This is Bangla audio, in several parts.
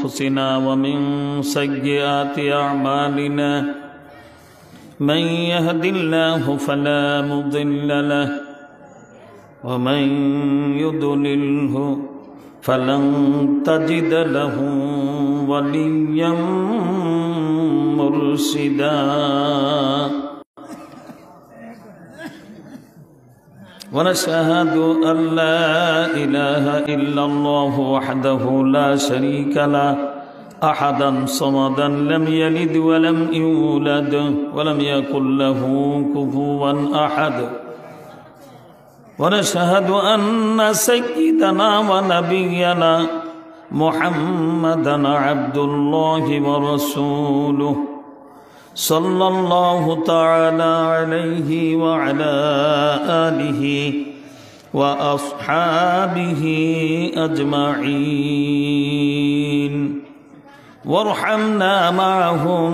أنفسنا ومن سيئات أعمالنا من يهد الله فلا مضل له ومن يضلله فلن تجد له وليا مرشدا ونشهد أن لا إله إلا الله وحده لا شريك له أحدا صمدا لم يلد ولم يولد ولم يكن له كفوا أحد ونشهد أن سيدنا ونبينا محمدا عبد الله ورسوله صلى الله تعالى عليه وعلى آله وأصحابه أجمعين وارحمنا معهم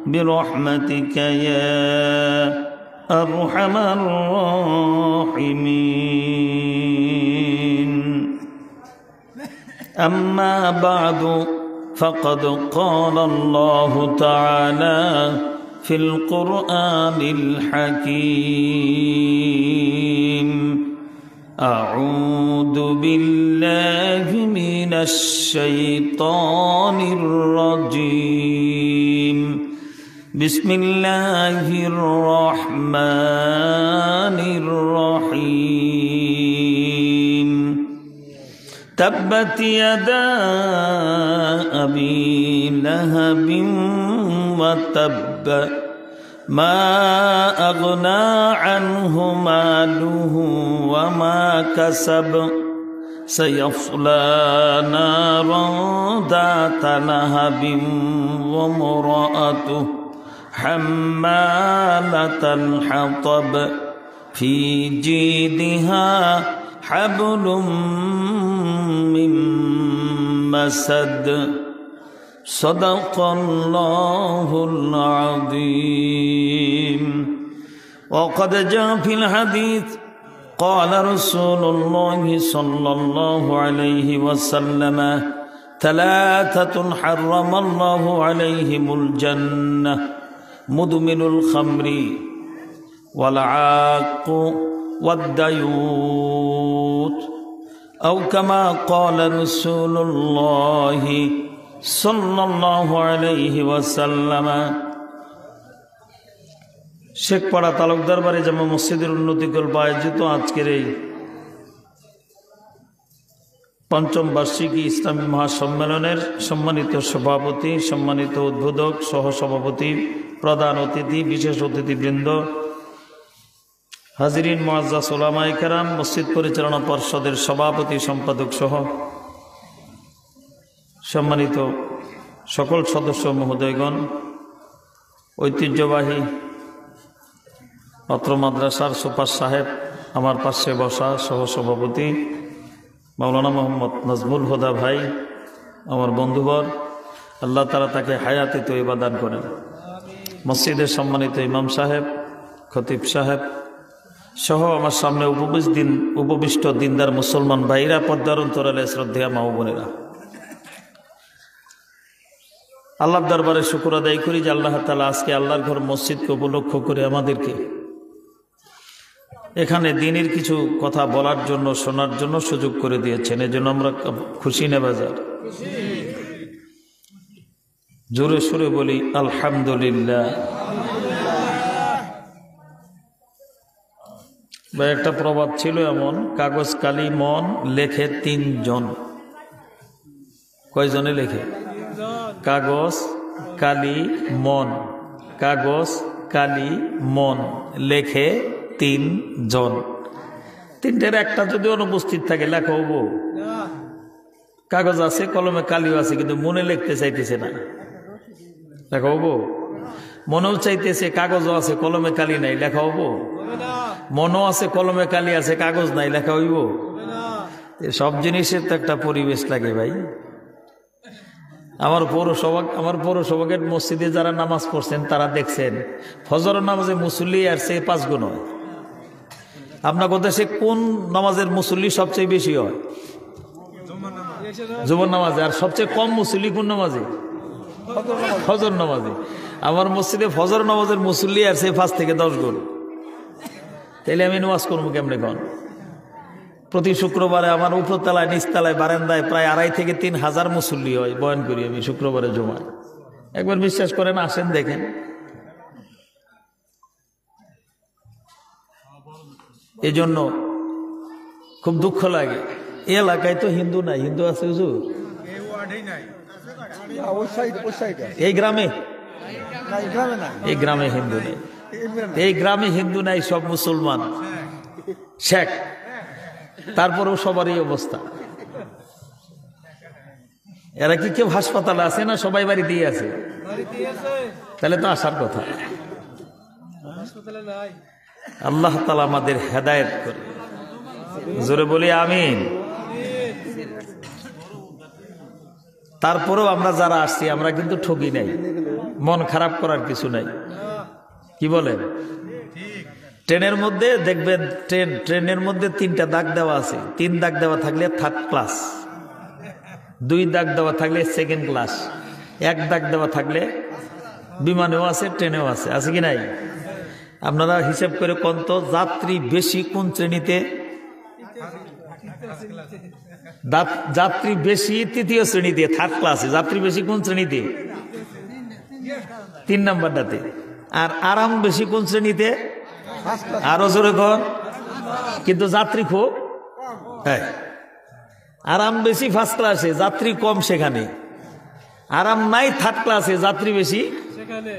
برحمتك يا أرحم الراحمين أما بعد فقد قال الله تعالى في القرآن الحكيم أعوذ بالله من الشيطان الرجيم بسم الله الرحمن الرحيم تبت يدا أبي لهب وتب ما أغنى عنه ماله وما كسب سيصلى نارا ذات لهب وامرأته حمالة الحطب في جيدها حبل من مسد صدق الله العظيم وقد جاء في الحديث قال رسول الله صلى الله عليه وسلم ثلاثة حرم الله عليهم الجنة مدمن الخمر والعاق والديوث أو كما قال رسول الله صلى الله عليه وسلم শেখপাড়া তালুকদার বাড়ি জামা মসজিদের উন্নতি কল্প আয়োজিত আজকের এই পঞ্চম বার্ষিকী ইসলামী মহাসম্মেলনের সম্মানিত সভাপতি, সম্মানিত উদ্বোধক, সহসভাপতি, প্রধান অতিথি, বিশেষ অতিথিবৃন্দ, হাজিরিন মুআজ্জাজ উলামায়ে কেরাম, মসজিদ পরিচালনা পর্ষদের সভাপতি সম্পাদক সহ সম্মানিত সকল সদস্য মহোদয়গণ, ঐতিহ্যবাহী অত্র মাদ্রাসার সুপার সাহেব, আমার পাশে বসা সহসভাপতি মাওলানা মোহাম্মদ নাজমুল হুদা ভাই, আমার বন্ধুবর, আল্লাহ তাআলা তাকে হায়াতে তয়্যিবা দান করেন। মসজিদের সম্মানিত ইমাম সাহেব, খতিব সাহেব সহ আমার সামনে উপবিষ্ট দিনদার মুসলমান ভাইরা, পর্দার অন্তরালে শ্রদ্ধেয়া মা ও বোনেরা, আল্লাহর দরবারে শুকর আদায় করি যে আল্লাহ তাআলা আজকে আল্লাহর ঘর মসজিদকে উপলক্ষ করে আমাদেরকে এখানে দ্বীনের কিছু কথা বলার জন্য, শোনার জন্য সুযোগ করে দিয়েছেন। এজন্য আমরা খুশি না বাজার? জোরে সুরে বলি আলহামদুলিল্লাহ। বা একটা প্রবাদ ছিল এমন, কাগজ কালি মন লেখে তিনজন। কয়জনে লেখে? কাগজ কালি মন, কাগজ কালি মন লেখে তিনজন। তিনটের একটা যদি অনুপস্থিত থাকে লেখা হবো? কাগজ আছে, কলমে কালিও আছে, কিন্তু মনে লিখতে চাইতেছে না, লেখা হবো? মনেও চাইতেছে, কাগজও আছে, কলমে কালি নাই, লেখা হবো? মনও আছে, কলমে কালি আছে, কাগজ নাই, লেখা হইব? সব জিনিসের তো একটা পরিবেশ লাগে ভাই। আমার পৌরসভাকে মসজিদে যারা নামাজ পড়ছেন তারা দেখছেন ফজর নামাজে মুসল্লি আর সে 5 গুণ হয়। আপনার দেশে কোন নামাজের মুসল্লি সবচেয়ে বেশি হয়? জুমার নামাজে। আর সবচেয়ে কম মুসল্লি কোন নামাজে? ফজর নামাজে। আমার মসজিদে ফজর নামাজের মুসল্লি আছে 5 থেকে 10 গুণ। তাইলে আমি নামাজ করবো কেমনে? কন প্রতি শুক্রবারে আমার উপরতলায় নিচতলায় বারান্দায় প্রায় 2,500 থেকে 3,000 মুসল্লি হয়, বয়ান করি আমি শুক্রবারে জুমায়। একবার বিশ্বাস করেন, আসেন দেখেন। এই জন্য খুব দুঃখ লাগে, এই এলাকায় তো হিন্দু নাই। হিন্দু আছে হুজুর? এই গ্রামে? এই গ্রামে হিন্দু নেই। এই গ্রামে হিন্দু নাই, সব মুসলমান শেখ। তারপরেও সবারই অবস্থা। এরা কি কেউ হাসপাতালে আছে না সবাই বাড়িতেই আছে? তাহলে তো আসার কথা। আল্লাহ তাআলা আমাদের হেদায়েত করে। জোরে বলি আমিন। তারপরেও আমরা যারা আসছি আমরা কিন্তু ঠকি নাই, মন খারাপ করার কিছু নাই। কি বলেন? ট্রেনের মধ্যে দেখবেন, ট্রেনের মধ্যে 3টা দাগ দেওয়া আছে। 3 দাগ দেওয়া থাকলে 3rd ক্লাস, 2 দাগ দেওয়া থাকলে 2nd ক্লাস, 1 দাগ দেওয়া থাকলে বিমানেও আছে, ট্রেনেও আছে। আছে কি নাই? আপনারা হিসাব করে কোন তো যাত্রী বেশি কোন শ্রেণীতে? যাত্রী বেশি 3য় শ্রেণীতে, 3rd ক্লাসে। যাত্রী বেশি কোন শ্রেণীতে? 3 নাম্বারটাতে। আর আরাম বেশি কোন শ্রেণীতে? আরো জোরে কর। কিন্তু যাত্রী খুব, হ্যাঁ, আরাম বেশি 1st ক্লাসে, যাত্রী কম সেখানে। আরাম নাই 3rd ক্লাসে, যাত্রী বেশি সেখানে।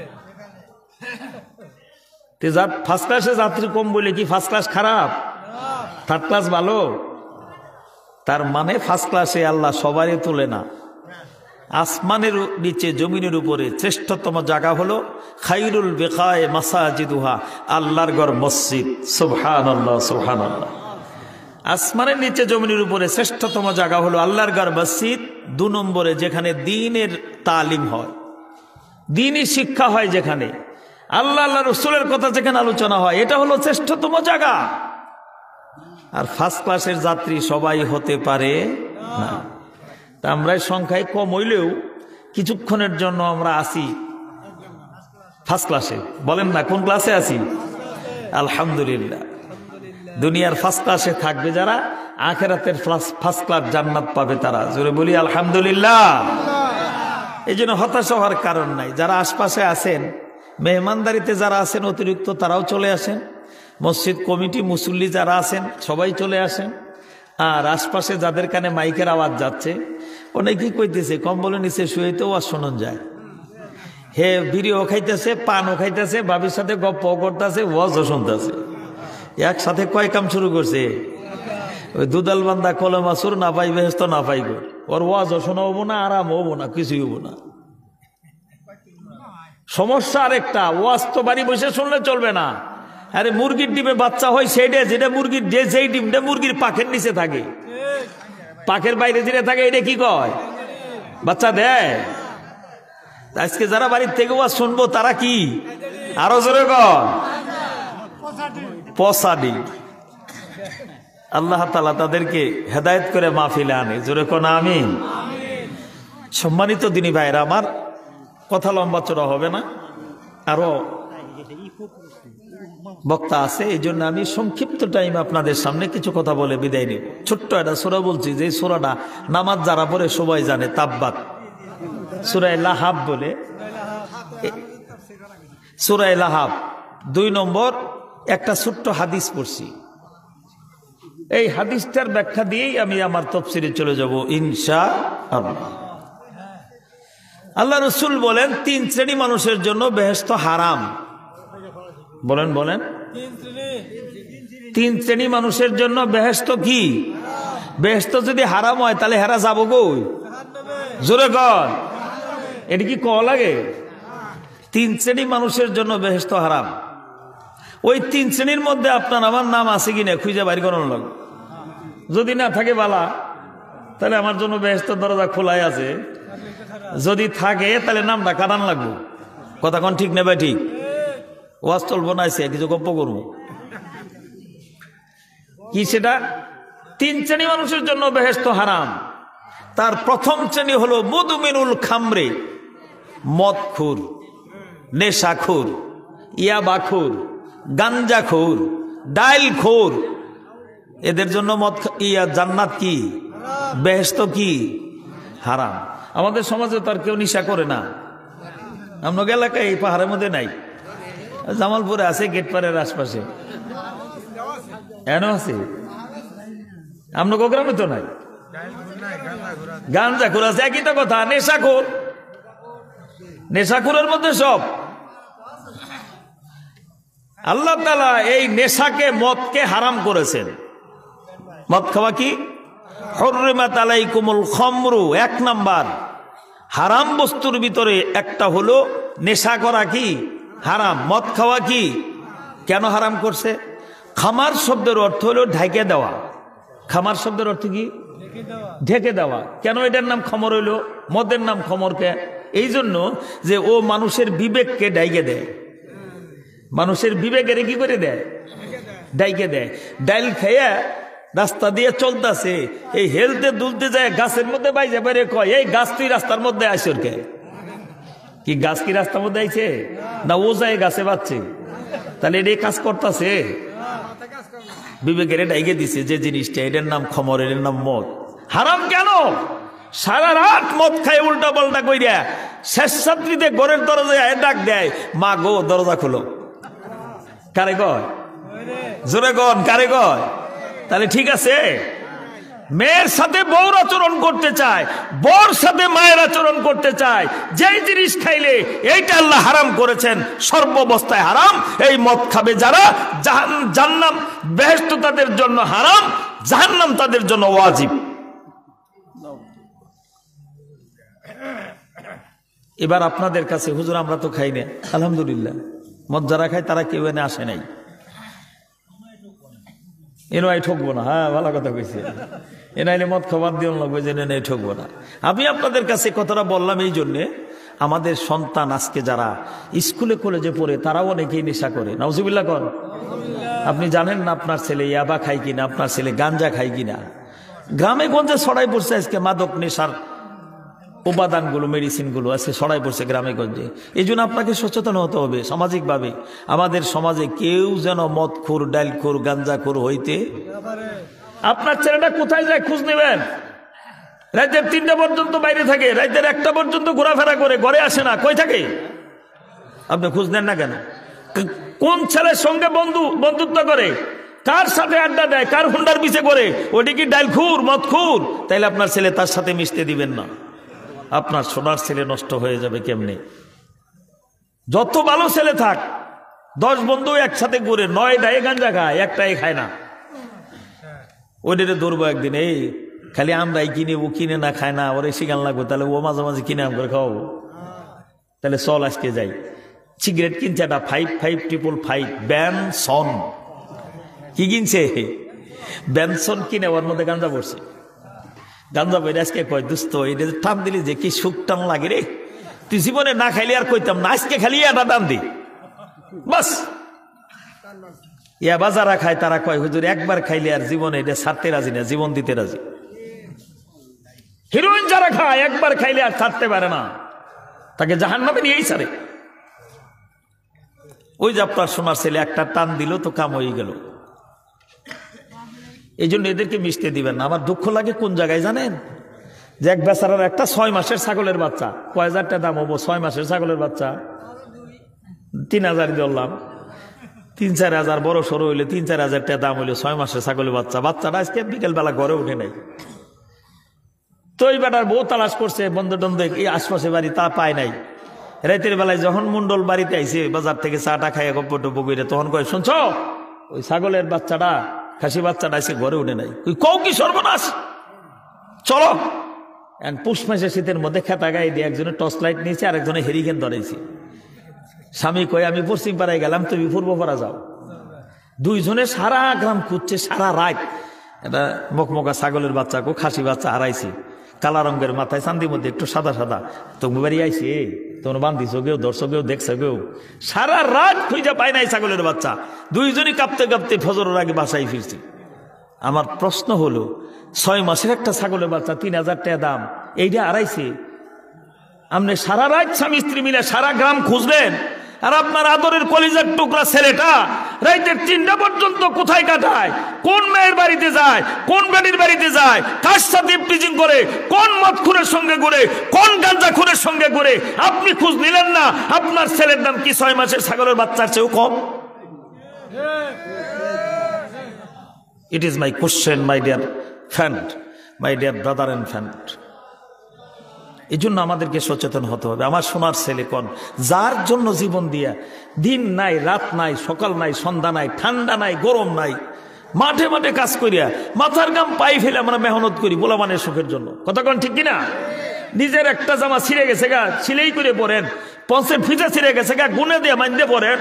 1st ক্লাসে যাত্রী কম বলে কি 1st ক্লাস খারাপ? 3rd ক্লাস ভালো? তার মানে 1st ক্লাসে আল্লাহ সবারই তোলে না। আসমানের নিচে জমিনের উপরে শ্রেষ্ঠতম জায়গা হলো খাইরুল বিকায়ে মাসাজিদুহা, আল্লাহর ঘর মসজিদ। সুবহানাল্লাহ, সুবহানাল্লাহ। আসমানের নিচে জমিনের উপরে শ্রেষ্ঠতম জায়গা হলো আল্লাহর ঘর মসজিদ। 2 নম্বরে যেখানে দ্বীনের তালিম হয়, দ্বীনি শিক্ষা হয়, যেখানে আল্লাহ রাসূলের কথা যেখানে আলোচনা হয়, এটা হলো শ্রেষ্ঠতম জায়গা। আর 1st ক্লাসের যাত্রী সবাই হতে পারে না। তা আমরা সংখ্যায় কম হইলেও কিছুক্ষণের জন্য আমরা আসি 1st ক্লাসে। বলেন না কোন ক্লাসে আছি? আলহামদুলিল্লাহ। দুনিয়ার 1st ক্লাসে থাকবে যারা, আখিরাতের 1st ক্লাস জান্নাত পাবে তারা। জোরে বলি আলহামদুলিল্লাহ। এই জন্য হতাশ হওয়ার কারণ নাই। যারা আশপাশে আছেন, মেহমানদারিতে যারা আছেন অতিরিক্ত, তারাও চলে আসেন। মসজিদ কমিটি মুসল্লি যারা আছেন সবাই চলে আসেন। আর আশপাশে যাদের কানে মাইকের আওয়াজ যাচ্ছে, অনেকেই কইতেছে কম্বলের নিচে শুয়েতেও আর শোনন যায়। হে বিড়িও খাইতেছে, পানও খাইতেছে, বাবির সাথে গপ্পও করতেছে, ওয়াজও শুনতেছে। একসাথে কয় কাম শুরু করছে। ওই দুদাল বান্দা কলমা সুর না পাই বেহেস্ত না পাই গো। ওর ওয়াজও শোনা হবো না, আরাম হবো না, কিছুই হবো না। সমস্যা আরেকটা, ওয়াজ তো বাড়ি বসে শুনলে চলবে না। আরে মুরগির ডিমে বাচ্চা হয় সেইটা, যেটা মুরগির যেই ডিমটা মুরগির পাখের নিচে থাকে, পাখের বাইরে যেটা থাকে, এটা কি কয়? বাচ্চা দেয়। আজকে যারা বাড়ির থেকে ওয়াজ শুনবো তারা কি? আরো জোরে কর, পচা ডিম। আল্লাহ তাআলা তাদেরকে হেদায়েত করে মাহফিলে আনে। জোরে কোন আমিন। সম্মানিত দিনী ভাইরা আমার, কথা লম্বা চড়া হবে না, আরো বক্তা আছে। এই জন্য আমি সংক্ষিপ্ত টাইম আপনাদের সামনে কিছু কথা বলে বিদায় নিব। ছোট্ট একটা সূরা বলছি, যে সূরাটা নামাজ যারা পড়ে সবাই জানে, তাব্বাত, সূরা লাহাব বলে। সূরা লাহাব 2 নম্বর একটা ছোট্ট হাদিস পড়ছি। এই হাদিসটার ব্যাখ্যা দিয়েই আমি আমার তাফসীরে চলে যাব ইনশাআল্লাহ। আল্লাহ রাসূল বলেন 3 শ্রেণী মানুষের জন্য বেহেশত হারাম। বলেন বলেন, 3 শ্রেণী মানুষের জন্য বেহেশত কি? বেহেশত যদি হারাম হয় তাহলে হেরা যাব কই? জোরে কর, এটা কি কওয়া লাগে? 3 শ্রেণী মানুষের জন্য বেহেশত হারাম। ওই 3 শ্রেণীর মধ্যে আপনার আমার নাম আছে কিনা খুঁজে বাইর করানো লাগবে। যদি না থাকে বালা, তাহলে আমার জন্য বেহেশতের দরজা খোলাই আছে। যদি থাকে তাহলে নামটা কাটান লাগবে। কথা কোন ঠিক নেবে? ঠিক। ওয়াজ চলবো না, কিছু গপ্প করবো। কি সেটা? 3 শ্রেণী মানুষের জন্য বেহেশত হারাম। তার প্রথম শ্রেণী হলো মুদমিনুল খামরে, মদখুর, নেশাখুর, ইয়াবাখুর, গাঞ্জাখুর, ডাইলখুর। এদের জন্য জান্নাত কি, বেহেশত কি, হারাম। আমাদের সমাজে তার কেউ নেশা করে না। আপনার এলাকায় এই পাহাড়ের মধ্যে নাই, জামালপুরে আছে, গেট পাড়ের আশপাশে এন আছে। আপনার গ্রামে তো নাই। গাঞ্জাখুর আছে, একই তো কথা। নেশাখুর, নেশাখুরের মধ্যে সব। আল্লাহ তাআলা এই নেশাকে, মদকে হারাম করেছেন। মদ খাওয়া কি, হুররিমাত আলাইকুমুল খামরু, এক নাম্বার হারাম বস্তুর ভিতরে একটা হলো নেশা করা কি হারাম, মদ খাওয়া কি। কেন হারাম করছে? খামার শব্দের অর্থ হলো ঢেকে দেওয়া। খামার শব্দের অর্থ কি, ঢেকে দেওয়া। কেন এটার নাম খমর হইলো, মদের নাম খমরকে? এই জন্য যে ও মানুষের বিবেককে ডাইকে দেয়। মানুষের বিবেকের কি করে দেয়, ডাইকে দেয়। ডাইল খেয়ে রাস্তা দিয়ে চলতেছে, এই হেলতে দুলতে যায়, গাছের মধ্যে বাইজে বাইরে কয়, এই গাছ তুই রাস্তার মধ্যে আইসর কে? কি গাছ কি রাস্তার মধ্যে আইছে না ও যায় গাছে বাচ্ছে? তাহলে এটা কাজ করতেছে, বিবেকের ডাইকে দিছে যে জিনিসটা, এটার নাম খমর, এটার নাম মদ। হারাম কেন? সারা রাত মদ খায় উল্টা পাল্টা কইরা শেষ ছাত্রীতে ঘরের দরজায় ডাক দেয়, মা গো দরজা খুলো। কারে কয়? জোরে কন, কারে কয়? তাহলে ঠিক আছে, মেয়ের সাথে বউর আচরণ করতে চায়, বউর সাথে মায়ের আচরণ করতে চায়। যেই জিনিস খাইলে এইটা আল্লাহ হারাম করেছেন, সর্বাবস্থায় হারাম। এই মদ খাবে যারা, জাহান্নাম, বেহেশত তাদের জন্য হারাম, জাহান্নাম তাদের জন্য ওয়াজিব। এবার আপনাদের কাছে, হুজুর আমরা তো খাই না, আলহামদুলিল্লাহ, মদ যারা খায় তারা কেউ এনে আসে নাই, এনাই ঠকবো না। হ্যাঁ, ভালো কথা কইছে, এনাইলে মদ খাবার দিয়ে লাগবে যে এনাই ঠকবো না। আমি আপনাদের কাছে কথাটা বললাম এই জন্যে, আমাদের সন্তান আজকে যারা স্কুলে কলেজে পড়ে তারাও অনেকেই নেশা করে। নাউজুবিল্লাহ কর। আপনি জানেন না আপনার ছেলে ইয়াবা খায় কিনা, আপনার ছেলে গাঞ্জা খায় কিনা। গ্রামে গঞ্জে ছড়াই পড়ছে আজকে মাদক নেশার উপাদানগুলো, মেডিসিনগুলো আজকে ছড়াই পড়ছে গ্রামে গঞ্জে। এই জন্য আপনাকে সচেতন হতে হবে সামাজিকভাবে। আমাদের সমাজে কেউ যেন মদখোর, ডাইলখোর, গাঞ্জাখোর হইতে। আপনার ছেলেটা কোথায় যায় খোঁজ নেবেন? রাতের 3টা পর্যন্ত বাইরে থাকে, রাতের 1টা পর্যন্ত ঘোরাফেরা করে, ঘরে আসে না, কই থাকে? আপনি খোঁজ নেন না কেন? কোন ছেলের সঙ্গে বন্ধুত্ব করে, কার সাথে আড্ডা দেয়, কার হুন্ডার পিছে করে, ওটি কি ডাইলখোর, মদখোর? তাইলে আপনার ছেলে তার সাথে মিশতে দিবেন না। আপনার সোনার ছেলে নষ্ট হয়ে যাবে কেমনে? যত ভালো ছেলে থাক, 10 বন্ধু একসাথে ঘুরে, 9টায় গাঞ্জা খায়, 1টাই খায় না, ওইটাতে ধরবো একদিন। এই খালি আমরাই কিনে, ও কিনে না, খায় না, ওর শিখান লাগবে, তাহলে ও মাঝে মাঝে কিনে আম করে খাওয়াবো। তাহলে চল আজকে যাই। সিগারেট কিনছে একটা 5555 ব্যানসন। কি কিনছে? ব্যানসন কিনে ওর মধ্যে গাঞ্জা পড়ছে। গাঞ্জা বই আজকে কয়, দোস্ত এটা টান দিলি যে কি সুখ টান লাগে রে, তুই জীবনে না খাইলে আর কইতাম না, আজকে খালি এটা টান দি বাস। ইয়া বাজারা খায়, তারা কয় হুজুর একবার খাইলে আর জীবনে এটা ছাড়তে রাজি না, জীবন দিতে রাজি। হিরোইন যারা খায়, একবার খাইলে আর ছাড়তে পারে না, তাকে জাহান্নামে নিয়েই ছাড়ে। ওই যে আপনার সোনার ছেলে একটা টান দিল তো কাম হয়ে গেল। এই জন্য এদেরকে মিশতে দিবেন না। আমার দুঃখ লাগে কোন জায়গায় জানেন? যে এক বেচারার একটা 6 মাসের ছাগলের বাচ্চা, কয় হাজার টাকা দাম হবো? 6 মাসের ছাগলের বাচ্চা 3000 ধরলাম, 3-4 হাজার, বড় সড়ো হইলে 3-4 হাজার টাকা দাম হইলে 6 মাসের ছাগলের বাচ্চা। বাচ্চাটা আজকে বিকেল বেলা ঘরে উঠে নাই। তো ওই বেটার বউ তালাশ করছে বন্ধু টন্ধু, এই আশপাশে বাড়ি, তা পায় নাই। রাতের বেলায় যখন মন্ডল বাড়িতে আইছে, বাজার থেকে চাটা খাইয়া গপ্প টপ্প করে, তখন কয়, শুনছ ওই ছাগলের বাচ্চাটা, খাসি বাচ্চাটা এসে ঘরে উঠে নাই। কও কি সর্বনাশ, চলো। পুষ মাসে শীতের মধ্যে খেতা গায়ে দিয়ে একজনে টর্চ লাইট নিয়েছে, আর একজনে হেরিকেন ধরেছি। স্বামী কয়, আমি পশ্চিম পাড়ায় গেলাম, তুমি পূর্ব পাড়া যাও। দুইজনে সারা গ্রাম খুঁজছে, সারা রাত। এটা মকমকা ছাগলের বাচ্চা, খাসি বাচ্চা হারাইছে, কালা রঙের, মাথায় চান্দির মধ্যে একটু সাদা সাদা। তুমি বাড়ি আইসি, তোমরা বান্ধিছ কেউ, ধরছো কেউ, দেখছো কেউ? সারা রাত খুঁজে পায় নাই ছাগলের বাচ্চা। দুইজনই কাঁপতে কাঁপতে ফজরের আগে বাসায় ফিরছি। আমার প্রশ্ন হলো, 6 মাসের একটা ছাগলের বাচ্চা 3000 টাকা দাম, এইটা আড়াইছে। আপনি সারা রাত স্বামী স্ত্রী মিলে সারা গ্রাম খুঁজলেন, আর আপনার আদরের কলিজার টুকরা ছেলেটা রাইতের 3টা পর্যন্ত কোথায় কাটায়, কোন মেয়ের বাড়িতে যায়, কোন গাড়ির বাড়িতে যায়, কার সাথে প্রিজিং করে, কোন মদখুরের সঙ্গে ঘুরে, কোন গাঁজাখুরের সঙ্গে ঘুরে, আপনি খোঁজ নিলেন না? আপনার ছেলের দাম কি 6 মাসের ছাগলের বাচ্চার চেয়েও কম? It is my question, my dear friend, my dear brother and friend. এই জন্য আমাদেরকে সচেতন হতে হবে। আমার সোনার ছেলে কোন, যার জন্য জীবন দিয়া দিন নাই, রাত নাই, সকাল নাই, সন্ধ্যা নাই, ঠান্ডা নাই, গরম নাই, মাঠে মাঠে কাজ করিয়া মাথার গাম পাই ফেলে আমরা মেহনত করি বলা মানে সুখের জন্য। কথা কোন ঠিক কিনা? নিজের একটা জামা ছিঁড়ে গেছে গা, সিলাই করে পরেন। পঞ্চের ফিতা ছিঁড়ে গেছে গা, গুনে দিয়ে মাইন্দে পরেন।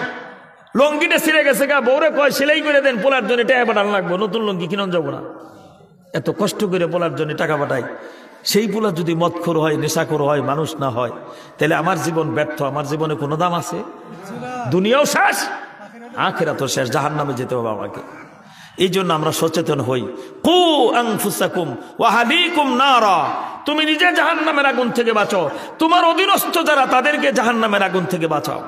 লঙ্গিটা ছিঁড়ে গেছে গা, বউরে কয় সেলাই করে দেন, পোলার জন্য টাকা পাঠান লাগবো, নতুন লঙ্গি কিনন যাবো না। এত কষ্ট করে পোলার জন্য টাকা পাঠাই, সেই পোলা যদি মদখোর হয়, নেশাখোর হয়, মানুষ না হয়, তাহলে আমার জীবন ব্যর্থ। আমার জীবনে কোনো দাম আছে? দুনিয়াও শেষ, আখিরাতও শেষ, জাহান্নামে যেতে হবে আমাকে। এই জন্য আমরা সচেতন হই। কু আনফুসাকুম ওয়া আহলিকুম নারা, তুমি নিজে জাহান্নামের আগুন থেকে বাঁচো, তোমার অধীনস্থ যারা তাদেরকে জাহান্নামের আগুন থেকে বাঁচাও।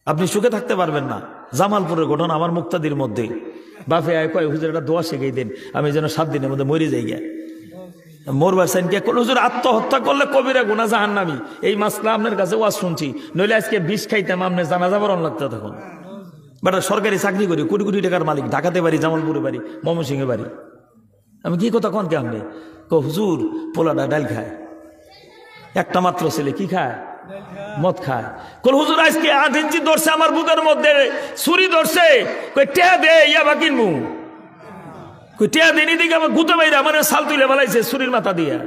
আপনি সুখে থাকতে পারবেন না। জামালপুরের ঘটনা আমার মুক্তাদির মধ্যে। বাপে আয় কয়, হুজুর একটা দোয়া শিখিয়ে দেন, আমি যেন 7 দিনের মধ্যে মরে যাই গিয়া। মরবার সাইন কে হুজুর, আত্মহত্যা করলে কবিরা গুনাহ জাহান্নামী। এই মাসলা আপনার কাছে ওয়াজ শুনছি, নইলে আজকে বিষ খাইতাম, আপনার জানাজা বরণ লাগতো তখন। বেটা সরকারি চাকরি করি, কোটি কোটি টাকার মালিক, ঢাকাতে বাড়ি, জামালপুরে বাড়ি, ময়মনসিংহে বাড়ি। আমি কি কথা কন কে আপনি? হুজুর পোলাটা ডাল খায়, একটা মাত্র ছেলে কি খায়? মদ খায়। কল হুজুর আজকে 8 ইঞ্চি ধরছে আমার বুকের মধ্যে, ছুরি ধরছে, কই টেয়া দে ইয়াবা কিনবো, কই টেয়া দেনি দিকে আমার গুতে বাইরে আমার সাল তুলে বেলাইছে ছুরির মাথা দিয়া।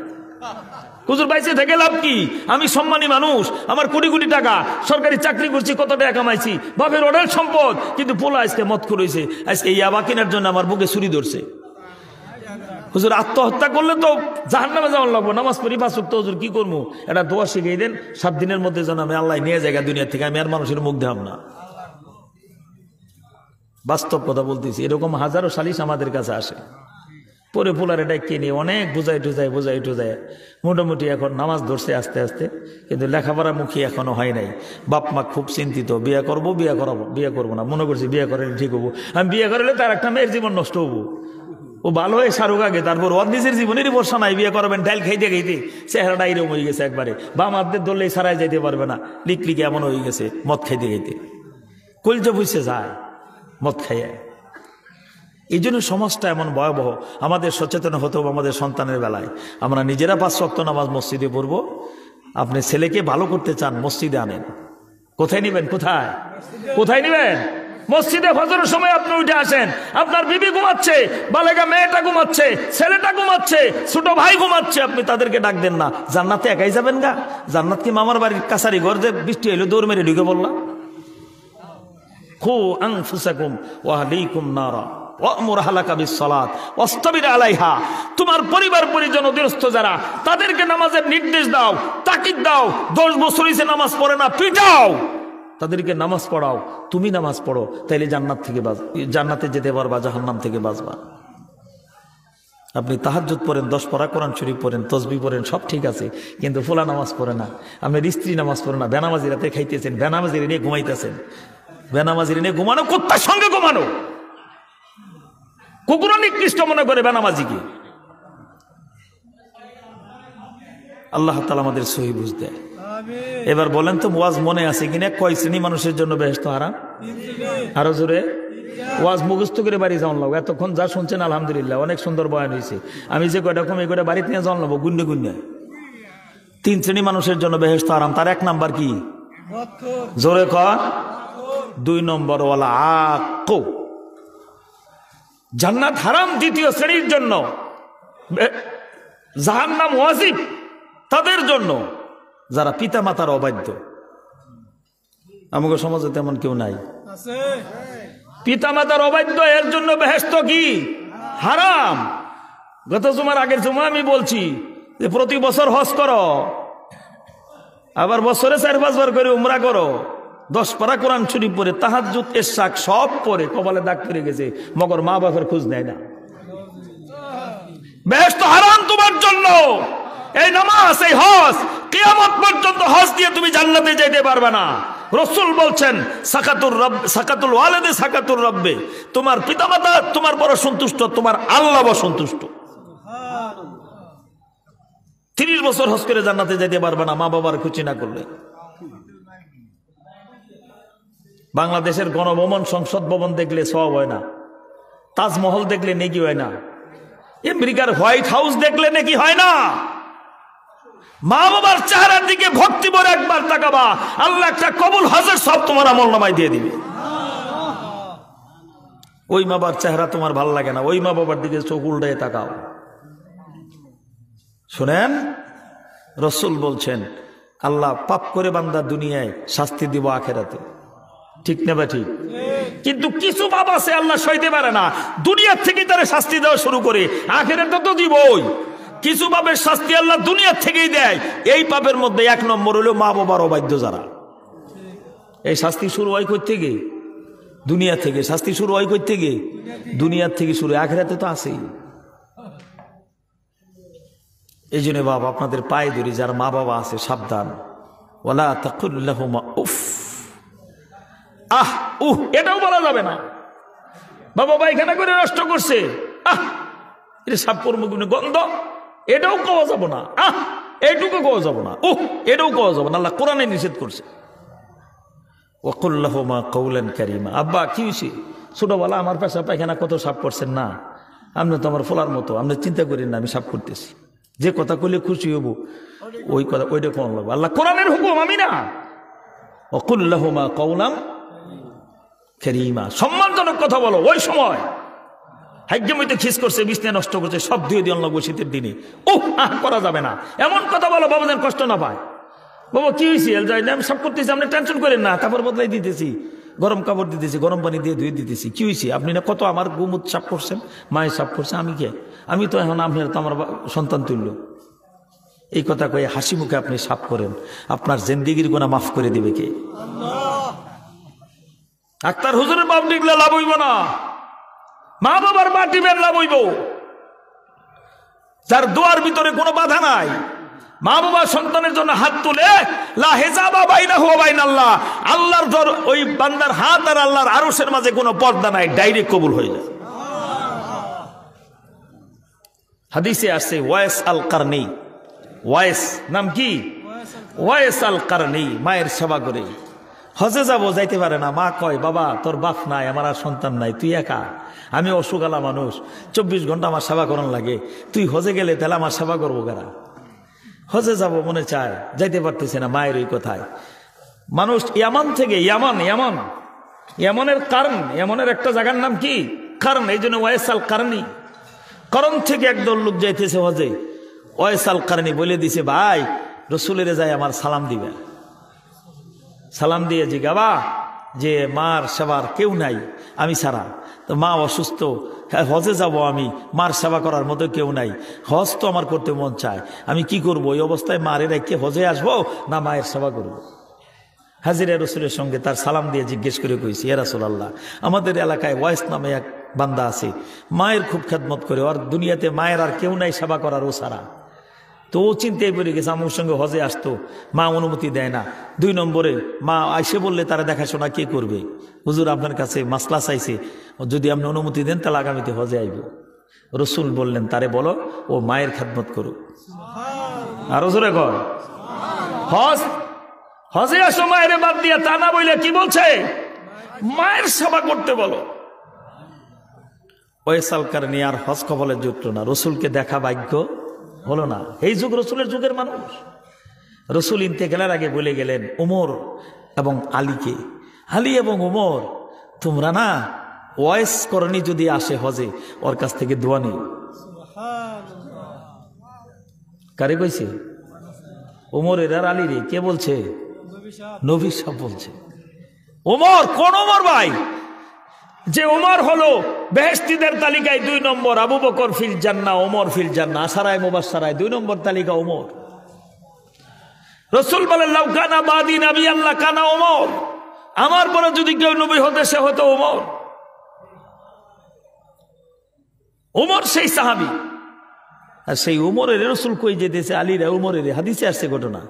হুজুর বাইসে থেকে লাভ কি? আমি সম্মানী মানুষ, আমার কোটি কোটি টাকা, সরকারি চাকরি করছি, কত টাকা কামাইছি, বাপের অনেক সম্পদ, কিন্তু পোলা আজকে মদ করেছে, আজকে ইয়াবা কেনার জন্য আমার বুকে ছুরি ধরছে। হুজুর আত্মহত্যা করলে তো জাহান্নামে যাওয়ার লাগবো, নামাজ পড়ি 5 ওয়াক্ত, হুজুর কি করবো? এটা দোয়া শিখিয়ে দেন, 7 দিনের মধ্যে যেন আমি আল্লাহ নিয়ে জায়গা দুনিয়া থেকে, আমি আর মানুষের মুখ দেখাম না। বাস্তব কথা বলতেছি, এরকম হাজারো সালিশ আমাদের কাছে আসে। পরে পোলারে ডাকিয়ে নিয়ে অনেক বুঝাই টুজাই মোটামুটি এখন নামাজ ধরছে আস্তে আস্তে, কিন্তু লেখাপড়া মুখী এখনো হয় নাই। বাপ মা খুব চিন্তিত, বিয়ে করবো, বিয়ে করাবো, বিয়ে করবো না, মনে করছি বিয়ে করে ঠিক হবো। আমি বিয়ে করলে তার একটা মেয়ের জীবন নষ্ট হবো, ও ভালো হয়ে সারুক আগে, তারপর ওর নিজের জীবনেরই বর্ষা নাই, বিয়ে করবেন ডাইল খাইতে খাইতে চেহারাটা এরকম হয়ে গেছে একবারে, বাম হাতের ধরলেই সারাই যাইতে পারবে না, লিকলিকে এমন হয়ে গেছে মদ খাইতে খাইতে, কলজা বুঝছে যায় মদ খাইয়ে। এই জন্য সমাজটা এমন ভয়াবহ। আমাদের সচেতন হতে হবে আমাদের সন্তানের বেলায়। আমরা নিজেরা 5 ওয়াক্ত নামাজ মসজিদে পড়বো। আপনি ছেলেকে ভালো করতে চান, মসজিদে আনেন। কোথায় নিবেন? কোথায় নিবেন? মসজিদে ফজরের সময় আপনি উঠে আসেন, আপনার বিবি ঘুমাচ্ছে, বালেগা মেয়েটা ঘুমাচ্ছে, ছেলেটা ঘুমাচ্ছে, ছোট ভাই ঘুমাচ্ছে, আপনি তাদেরকে ডাক দেন না। জান্নাতে একাই যাবেন গা? জান্নাত কি মামার বাড়ির কাছারি ঘর যে বৃষ্টি হইলো দৌড় মেরে ঢুকে বললাম? খু আনফুসাকুম ওয়া আহলিকুম নারা ওয়া'মুর আহলাকা বিস-সালাত ওয়াসতাবির আলাইহা। তোমার পরিবার পরিজন অধীনস্থ যারা, তাদেরকে নামাজের নির্দেশ দাও, তাকিদ দাও। 10 বছর হইছে নামাজ পড়ে না, পিটাও, তাদেরকে নামাজ পড়াও। তুমি নামাজ পড়ো, তাইলে জান্নাতে যেতে পারবা, জাহান্নাম থেকে বাঁচবা। আপনি তাহাজ্জুদ পড়েন, 10 পারা কোরআন শরীফ পড়েন, তসবিহ পড়েন, সব ঠিক আছে, কিন্তু ফুলা নামাজ পড়ে না। আপনার স্ত্রী নামাজ পড়ে না, বেনামাজি রাতে খাইতেছেন, বেনামাজির নিয়ে ঘুমাইতেছেন। বেনামাজির নিয়ে ঘুমানো, কুত্তার সঙ্গে ঘুমানো। কুকুরও নিকৃষ্ট মনে করে বেনামাজিকে। আল্লাহ তাআলা আমাদের সহি বুঝ দেয়। এবার বলেন তো, ওয়াজ মনে আছে কিনা? কয় শ্রেণী মানুষের জন্য বেহেশত হারাম? আরো জোরে। ওয়াজ মুখস্থ করে বাড়ি যাওয়ান লাগবে। এতক্ষণ যা শুনছেন আলহামদুলিল্লাহ, অনেক সুন্দর বয়ান হয়েছে। আমি যে কয়টা কম, এই কয়টা বাড়িতে নিয়ে যাওয়ান লাগবো গুন্ডে গুন্ডে। 3 শ্রেণী মানুষের জন্য বেহেশত হারাম। তার 1 নাম্বার কি? জোরে কর। 2 নম্বর ওয়ালা আক্কু। জান্নাত হারাম 2য় শ্রেণীর জন্য, জাহান্নাম ওয়াজিব তাদের জন্য যারা পিতা মাতার অবাধ্য। আমাদের সমাজে তেমন কেউ নাই। পিতা মাতার অবাধ্য, এর জন্য বেহেশত কি? হারাম। গত জুমার আগের জুমা আমি বলছি যে প্রতি বছর হজ করো, আবার বছরে 4-5 বার করে উমরা করো, 10 পারা কোরআন শরীফ পড়ে, তাহাজ্জুদ ইশরাক সব পড়ে, কপালে দাগ পড়ে গেছে, মগর মা বাপের খোঁজ নেয় না। বেহেশত হারাম তোমার জন্য। এই নামাজ, এই হজ, কিয়ামত পর্যন্ত হজ দিয়ে তুমি জান্নাতে যেতে পারবে না। রাসূল বলছেন সাকাতুল ওয়ালিদে সাকাতুর রব্বে, তোমার পিতামাতা তোমার বড় সন্তুষ্ট, তোমার আল্লাহ বড় সন্তুষ্ট। 30 বছর হজ করে জান্নাতে যেতে পারবে না মা বাবার খুশি না করলে। বাংলাদেশের গণভবন, সংসদ ভবন দেখলে সওয়াব হয় না, তাজমহল দেখলে নেকি হয় না, আমেরিকার হোয়াইট হাউস দেখলে নাকি হয় না। মা বাবার চেহারার দিকে ভক্তি ভরে একবার তাকাবা, আল্লাহ একটা কবুল হজের সব তোমার আমলনামায় দিয়ে দিবে। ওই মা বাবার চেহারা তোমার ভালো লাগে না, ওই মা বাবার দিকে চোখ উল্টে তাকাও। শুনেন, রাসূল বলছেন আল্লাহ পাপ করে বান্দা দুনিয়ায়, শাস্তি দিব আখেরাতে। ঠিক না বা ঠিক? কিন্তু কিছু পাপ আছে আল্লাহ সইতে পারে না, দুনিয়ার থেকে তারা শাস্তি দেওয়া শুরু করে, আখেরাতে তো দিবই। কিছু পাপের শাস্তি আল্লাহ দুনিয়ার থেকেই দেয়। এই পাপের মধ্যে 1 নম্বর হলো মা বাবার অবাধ্য যারা। এই শাস্তি শুরু হয় কই থেকে? দুনিয়া থেকে। শাস্তি শুরু হয় কই থেকে? দুনিয়ার থেকে শুরু, আখেরাতে তো আছেই। এই জন্য বাবা আপনাদের পায়ে ধরি, যার মা বাবা আছে সাবধান। ওয়ালা তাকুল লাহুমা উফ, আহ উহ এটাও বলা যাবে না। বাবা পায়খানা করে নষ্ট করছে, আহ এটা সাপ কর্মগুলো গন্ধ, এটাও খাওয়া যাব না। আহ এইটুকু খাওয়া যাব না, উহ এটাও খাওয়া যাব না। আল্লাহ কোরআনে নিষেধ করছে। ওয়াকুল লাহুমা কওলান কারীমা। আব্বা কি হয়েছে? ছোটবেলা আমার পেশা পায়খানা কত সাপ করছেন না, আপনি তো আমার ফোলার মতো, আপনি চিন্তা করেন না আমি সাপ করতেছি। যে কথা কইলে খুশি হব ওই কথা, ওইটা কোন লাগবে? আল্লাহ কোরআনের হুকুম, আমি না। ওয়াকুল লাহুমা কওলান কারীমা, সম্মানজনক কথা বলো। ওই সময় হাইজ্ঞামিতে খিস করছে, বিছনা নষ্ট করছে, সব ধুয়ে দিয়ে আনলো শীতের দিনে, আহ করা যাবে না। এমন কথা বলো বাবা যেন কষ্ট না পায়। বাবা কি হয়েছে? আমি সব করতেছি, আপনি টেনশন করেন না, কাপড় বদলাই দিতেছি, গরম কাপড় দিতেছি, গরম পানি দিয়ে ধুয়ে দিতেছি। কি হয়েছে? আপনি না কত আমার গুমুত সাফ করছেন, মায়ের সাফ করছে, আমি কে? আমি তো এখন আপনার তো আমার সন্তান তুল্য। এই কথা কয়ে হাসি মুখে আপনি সাফ করেন, আপনার জিন্দেগির গুনাহ মাফ করে দিবে কে? আক্তার হুজুরের বাপ ডিগলে লাভ হইব না, মা বাবার পা টিপের লাভ হইব। যার দোয়ার ভিতরে কোনো বাধা নাই, মা বাবা সন্তানের জন্য হাত তুলে, লা হিজাবা বাইনাহু ওয়া বাইনাল্লাহ, আল্লাহর ওই বান্দার হাত আর আল্লাহর আরশের মাঝে কোনো পর্দা নাই, ডাইরেক্ট কবুল হয়ে যায়। হাদিসে আসছে ওয়াইস আল কারনি, ওয়াইস নাম কি? ওয়াইস আল কারনি মায়ের সেবা করে হজে যাব, যাইতে পারে না। মা কয় বাবা তোর বাপ নাই, আমার আর সন্তান নাই, তুই একা, আমি অসুগালা মানুষ, 24 ঘন্টা আমার সেবা করার লাগে, তুই হজে গেলে তাহলে আমার সেবা করবো কারা? হজে যাব মনে চায়, যাইতে পারতেছে না। মায়ের ওই কথায় মানুষ ইয়ামান থেকে, ইয়ামনের কারণ, ইয়ামনের একটা জায়গার নাম কি? কারণ। এই জন্য ওয়াইস আল কারনি, করণ থেকে একদল লোক যাইতেছে হজে। ওয়াইস আল কারনি বলে দিছে ভাই রসুলের যাই আমার সালাম দিবে। সালাম দিয়ে জিজ্ঞাবা যে মার সেবার কেউ নাই আমি ছাড়া, তো মা অসুস্থ, হজে যাব আমি, মার সেবা করার মতো কেউ নাই, হজ তো আমার করতে মন চায়, আমি কি করব? এই অবস্থায় মারে রেখে হজে আসবো না মায়ের সেবা করবো? হাজিরা রসুলের সঙ্গে তার সালাম দিয়ে জিজ্ঞেস করে কইছি, ইয়া রাসূলুল্লাহ, আমাদের এলাকায় ওয়াইস নামে এক বান্দা আছে, মায়ের খুব খেদমত করে, আর দুনিয়াতে মায়ের আর কেউ নাই সেবা করার ও ছাড়া। তো ও চিন্তায় পড়ে গেছে, আমার সঙ্গে হজে আসতো, মা অনুমতি দেয় না। 2 নম্বরে মা আইসে বললে তারা দেখাশোনা কে করবে? হুজুর আপনার কাছে মাসলা চাইছে, যদি আপনি অনুমতি দেন তাহলে আগামীতে হজে আইব। রসুল বললেন তারে বলো ও মায়ের খেদমত করুক। আরো জোরে কর, হজে আসো মায়ের বাদ দিয়া, তা না বইলে কি বলছে? মায়ের সেবা করতে বলো। ওয়াইসাল কারণে আর হজ কবলে জুটল না, রসুলকে দেখা ভাগ্য হলো না। এই যুগ রসুলের যুগের মানুষ। রসুল ইন্তেকালের আগে বলে গেলেন ওমর এবং আলীকে, আলী এবং ওমর তোমরা না ওয়াইস করনি যদি আসে হজে, ওর কাছ থেকে দোয়া নেই। কারে কইছে? ওমরের আর আলী রে। কে বলছে? নবী সাহেব বলছে। ওমর কোন ওমর ভাই? যে ওমর হলো বেহেশতীদের তালিকায় 2 নম্বর, আবু বকর ফিল জান্নাহ, ওমর ফিল জান্নাহ, আশারায়ে মুবাশশারায় 2 নম্বর তালিকা ওমর। রাসূল বলেন লাউ কানা বাদি নবী আল্লাহ কানা ওমর, আমার পরে যদি কেউ নবী হতে সে হতো ওমর। ওমর সেই সাহাবী আর সেই উমরের রসুল কই যেতেছে আলীরা উমরের হাদিসে আসছে ঘটনা।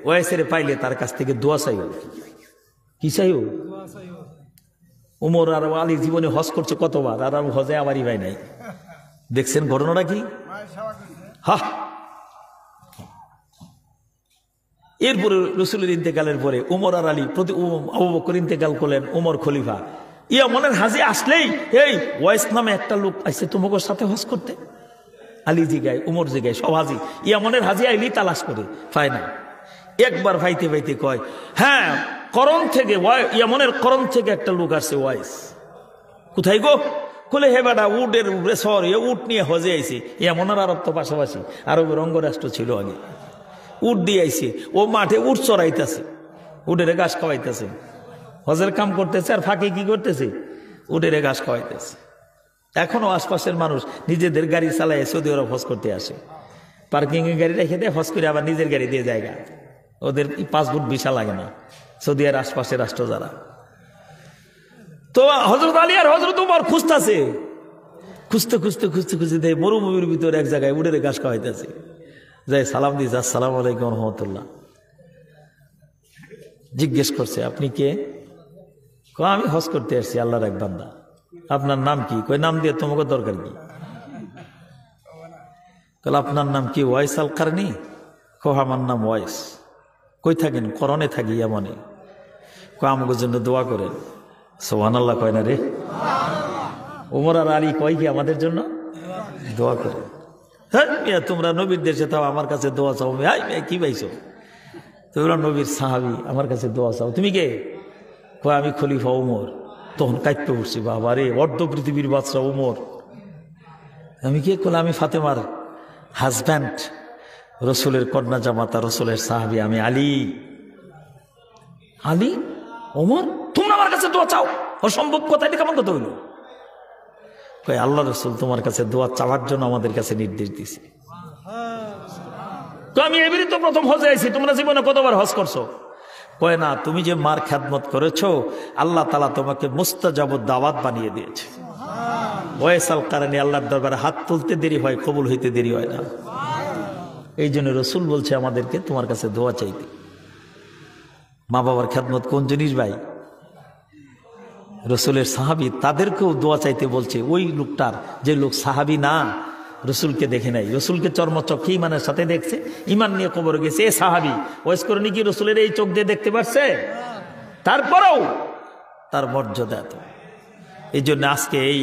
ওয়াইসেরে পাইলে তার কাছ থেকে দোয়া চাইও। কি চাইও? উমর আর আলীর জীবনে হজ করছে কতবার, আর হজে আমারই ভাই নাই। দেখছেন ঘটনাটা কি? হা, এরপরে রসুলের ইন্তেকালের পরে উমর আর আলী আবু বকর ইন্তেকাল করলেন, উমর খলিফা। ইয়ামনের হাজি আসলেই এই ওয়াইস নামে একটা লোক আসছে তোমাকে সাথে হজ করতে। আলী জিগায়, উমর জিগায়, সব হাজি। ইয়ামনের হাজি আইলি তালাশ করে পায় না। একবার ভাইতে ভাইতে কয়, হ্যাঁ করণ থেকে, ইয়ামনের করণ থেকে একটা লোক আসছে ওয়াইস। কোথায় গো? বলে হে বেটা উটের রেসর, উট নিয়ে হজে আইছে। ইয়ামনের আরব তো পাশাপাশি, আরবের অঙ্গরাষ্ট্র ছিল আগে। উট দিয়ে আইছে, ও মাঠে উট চড়াইতেছে, উটের ঘাস খাওয়াইতেছে, হজের কাম করতেছে, আর ফাঁকে কি করতেছে? উটের ঘাস খাওয়াইতেছে। এখনো আশপাশের মানুষ নিজেদের গাড়ি চালায় সৌদি আরব হজ করতে আসে, পার্কিং এ গাড়ি রেখে দেয়, হজ করে আবার নিজের গাড়ি দিয়ে জায়গা। ওদের পাসপোর্ট ভিসা লাগে না, সৌদি আর আশপাশের রাষ্ট্র যারা। তো হজরত আলী আর হজরত উমর খুঁজতেছে, খুঁজতে খুঁজতে খুঁজতে খুঁজতে দেয় মরুভূমির ভিতরে এক জায়গায় উটের ঘাস খাওয়াইতেছে। যাই সালাম দিয়েছে, আসসালামু আলাইকুম রহমতুল্লাহ। জিজ্ঞেস করছে আপনি কে? আমি হজ করতে আসছি, আল্লাহর এক বান্দা। আপনার নাম কি? কই নাম দিয়ে তোমাকে দরকার কি? তাহলে আপনার নাম কি? ওয়াইস আল কারনি। আমার নাম ওয়াইস। কই থাকেন? করণে থাকি এমনে। আমাদের জন্য দোয়া করেন। সুবহানাল্লাহ কয় না রে? উমর আর আলী কয় কি আমাদের জন্য দোয়া করে? হ্যাঁ তোমরা নবীর দেশে থাও, আমার কাছে দোয়া চাও? কি পাইছো? তোমরা নবীর সাহাবি, আমার কাছে দোয়া চাও? তুমি কে? কয় আমি খলিফা উমর। তখন কাঁদতে উঠছি, বাবা রে, অর্ধ পৃথিবীর বাদশা উমর। আমি কে? কল আমি ফাতেমার হাজব্যান্ড, রসুলের কন্যা জামাতা, রসুলের সাহাবি, আমি আলী। আলী? ওমর? তোমরা আমার কাছে দোয়া চাও? অসম্ভব কথা, এটা কেমন কথা হইল? কয় আল্লাহ রসুল তোমার কাছে দোয়া চাওয়ার জন্য আমাদের কাছে নির্দেশ দিছে। তো আমি এবারই তো প্রথম হজে আইছি, তোমরা জীবনে কতবার হজ করছো? কয় না, তুমি যে মার খেদমত করেছো, আল্লাহ তাআলা তোমাকে মুস্তাজাব দাওয়াত বানিয়ে দিয়েছে। ওয়াইসাল কারণে আল্লাহর দরবারে হাত তুলতে দেরি হয়, কবুল হইতে দেরি হয় না। এই জন্য রসুল বলছে আমাদেরকে তোমার কাছে দোয়া চাইতে। মা বাবার খেদমত কোন জিনিস ভাই? রসুলের সাহাবি, তাদেরকেও দোয়া চাইতে বলছে। ওই লোকটার, যে লোক সাহাবি না, রসুলকে দেখে নাই, রসুলকে চর্মচক্ষে ইমানের সাথে দেখছে, ইমান নিয়ে কবর গেছে, এ সাহাবি ওয়াইস করে নাকি রসুলের এই চোখ দিয়ে দেখতে পারছে? তারপরেও তার মর্যাদা এত। এই জন্য আজকে এই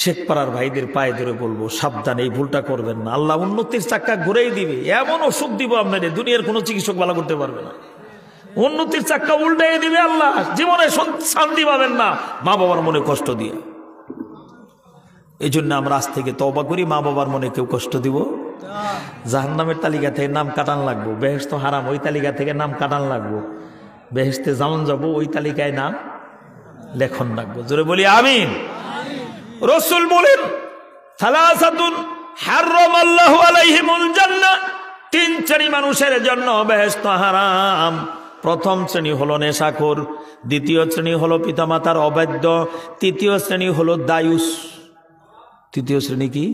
শেখপাড়ার ভাইদের পায়ে ধরে বলবো, সাবধান, এই ভুলটা করবেন না। আল্লাহ উন্নতির চাক্কা ঘুরেই দিবে, এমন অসুখ দিব আপনাদের, দুনিয়ার কোনো চিকিৎসক ভালো করতে পারবে না। উন্নতির চাক্কা উল্টাই দিবে আল্লাহ, জীবনে শান্তি পাবেন না, মা বাবার মনে কষ্ট দিয়ে। এই জন্য আমরা আজ থেকে তওবা করি, মা বাবার মনে কেউ কষ্ট দিব। জাহান্নামের তালিকা থেকে নাম কাটান লাগবো, বেহেশত হারাম ওই তালিকা থেকে নাম কাটান লাগবো, বেহেশতে যেমন যাবো ওই তালিকায় নাম লেখন লাগবো। জোরে বলি আমিন। রসুল বলেন সালাসাতুন হারামাল্লাহু আলাইহিমুল জান্নাহ, তিন শ্রেণী মানুষের জন্য বেহেশত হারাম। প্রথম শ্রেণী হলো নেশাখোর, দ্বিতীয় শ্রেণী হলো পিতামাতার অবাধ্য, তৃতীয় শ্রেণী হলো দায়ুস। তৃতীয় শ্রেণী কি?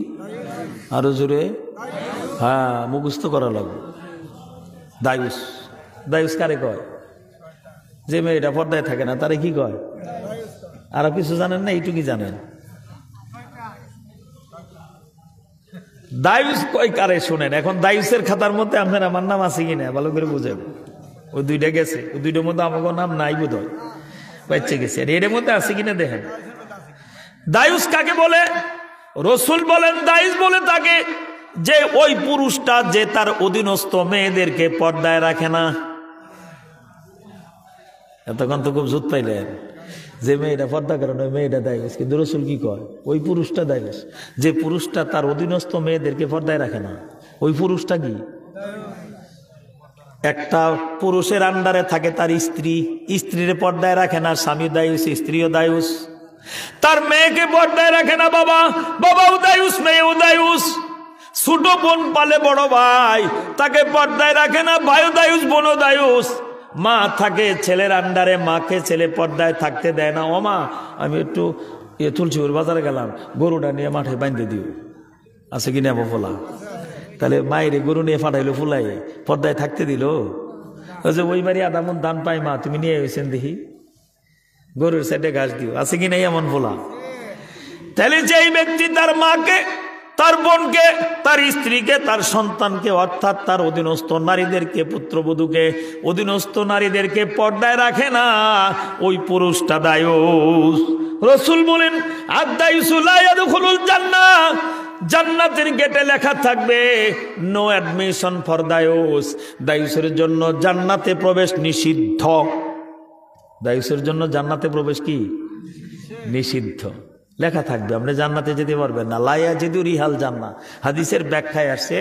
আরো জোরে, হ্যাঁ মুখস্থ করা লাগবে। দায়ুস, দায়ুস কারে কয়? যে মেয়েটা পর্দায় থাকে না তারে কি কয়? আরো কিছু জানেন না? এইটুকি জানেন। দায়ুস কয় কারে শুনেন। এখন দায়ুসের খাতার মধ্যে আপনার আমার নাম আছে কিনা ভালো করে বুঝেন। ওই দুইটা গেছে, ওই দুইটার মধ্যে আমাকে নাম নাই বোধ হয়, বাচ্চা গেছে। আর এর মধ্যে আছে কিনা দেখেন। দায়ুস কাকে বলে? রসুল বলেন দায়ুস বলে তাকে যে ওই পুরুষটা যে তার অধীনস্থ মেয়েদেরকে পর্দায় রাখে না। এতক্ষণ তো খুব জুত পাইলেন যে মেয়েটা পর্দা করে না, মেয়েটা দায়ুস। কিন্তু রসুল কি কয়? ওই পুরুষটা দায়ুস, যে পুরুষটা তার অধীনস্থ মেয়েদেরকে পর্দায় রাখে না। ওই পুরুষটা কি? একটা পুরুষের আন্ডারে থাকে তার স্ত্রী, স্ত্রীর পর্দায় রাখে না, স্বামী দায়ুস, স্ত্রীও দায়ুস। তার মেয়েকে পর্দায় রাখে না বাবা, বাবাও দায়ুস, মেয়েও দায়ুস। ছোট বোন পালে বড় ভাই, তাকে পর্দায় রাখে না, ভাইও দায়ুস, বোনও দায়ুস। মা থাকে ছেলের আন্ডারে, মাকে ছেলে পর্দায় থাকতে দেয় না। ও মা, আমি একটু তুলসীপুর বাজারে গেলাম, গরুটা নিয়ে মাঠে বাঁধতে দিও, আছে কি নেবো ফোলা? তাহলে মায়ের গরু নিয়ে ফাটাইলো, ফুলাই পর্দায় থাকতে দিল। ওই যে ওই বাড়ি আধা মন ধান পাই মা, তুমি নিয়ে এসেছেন দেখি, গরুর সাইডে ঘাস দিও, আছে কি নেই এমন ফোলা? তাহলে যেই ব্যক্তি তার মাকে, তার বোনকে, তার স্ত্রীকে, তার সন্তানকে, অর্থাৎ তার অধীনস্থ নারীদেরকে, পুত্রবধূকে, অধীনস্থ নারীদেরকে পর্দায় রাখে না, ওই পুরুষটা দায়ুস। রাসূল বলেন আদ-দায়ুসু লা ইয়াদখুলুল জান্নাহ, জান্নাতের গেটে লেখা থাকবে নো অ্যাডমিশন ফর দায়ুস, দায়ুসের জন্য জান্নাতে প্রবেশ নিষিদ্ধ। দায়ুসের জন্য জান্নাতে প্রবেশ কি নিষিদ্ধ লেখা থাকবে, আপনি জান্নাতে যেতে পারবেন না। লা ইয়াজিদু রিহাল জান্নাহ, হাদিসের ব্যাখ্যায় আসছে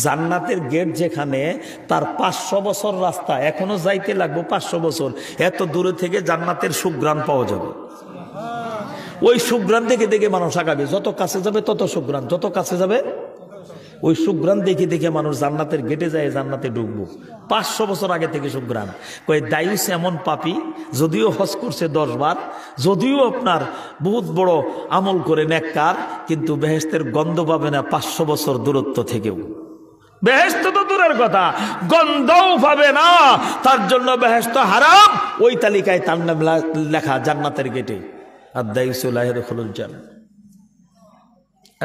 জান্নাতের গেট যেখানে, তার 500 বছর রাস্তা, এখনো যাইতে লাগবে 500 বছর, এত দূরে থেকে জান্নাতের সুঘ্রাণ পাওয়া যাবে। ওই সুঘ্রাণ দেখে দেখে মানুষ আগাবে, যত কাছে যাবে তত সুঘ্রাণ, যত কাছে যাবে ওই সুঘ্রাণ দেখে দেখে মানুষ জান্নাতের গেটে যায়, জান্নাতে ঢুকবো। 500 বছর আগে থেকে সুঘ্রাণ। কই দায়ুস এমন পাপী, যদিও হজ করছে 10 বার, যদিও আপনার বহুত বড় আমল করে নেককার, কিন্তু বেহেশতের গন্ধ পাবে না 500 বছর দূরত্ব থেকেও। বেহেশত তো দূরের কথা, গন্ধও পাবে না, তার জন্য বেহেশত হারাম। ওই তালিকায় তার নাম লেখা জান্নাতের গেটে, আদ-দায়ুসু লা ইয়াদখুলুল জান্নাহ।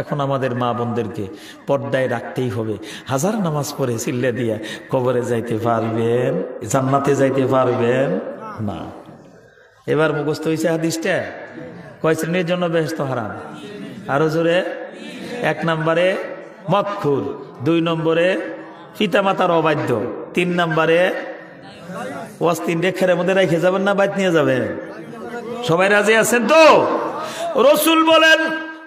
এখন আমাদের মা বোনদেরকে পর্দায় রাখতেই হবে। হাজার নামাজ পড়ে চিল্লে দিয়া কবরে যাইতে পারবেন, জান্নাতে যাইতে পারবেন না। এবার মুখস্থ হয়েছে হাদিসটা, কয় শ্রেণীর জন্য বেহেশত হারাম? আরো জোরে। 1 নম্বরে মদখুর, 2 নম্বরে পিতামাতার অবাধ্য, 3 নম্বরে ওয়াজ 3 রেখার মধ্যে রেখে যাবেন না বাইত নিয়ে যাবেন? সবাই রাজি আছেন তো? রাসূল বলেন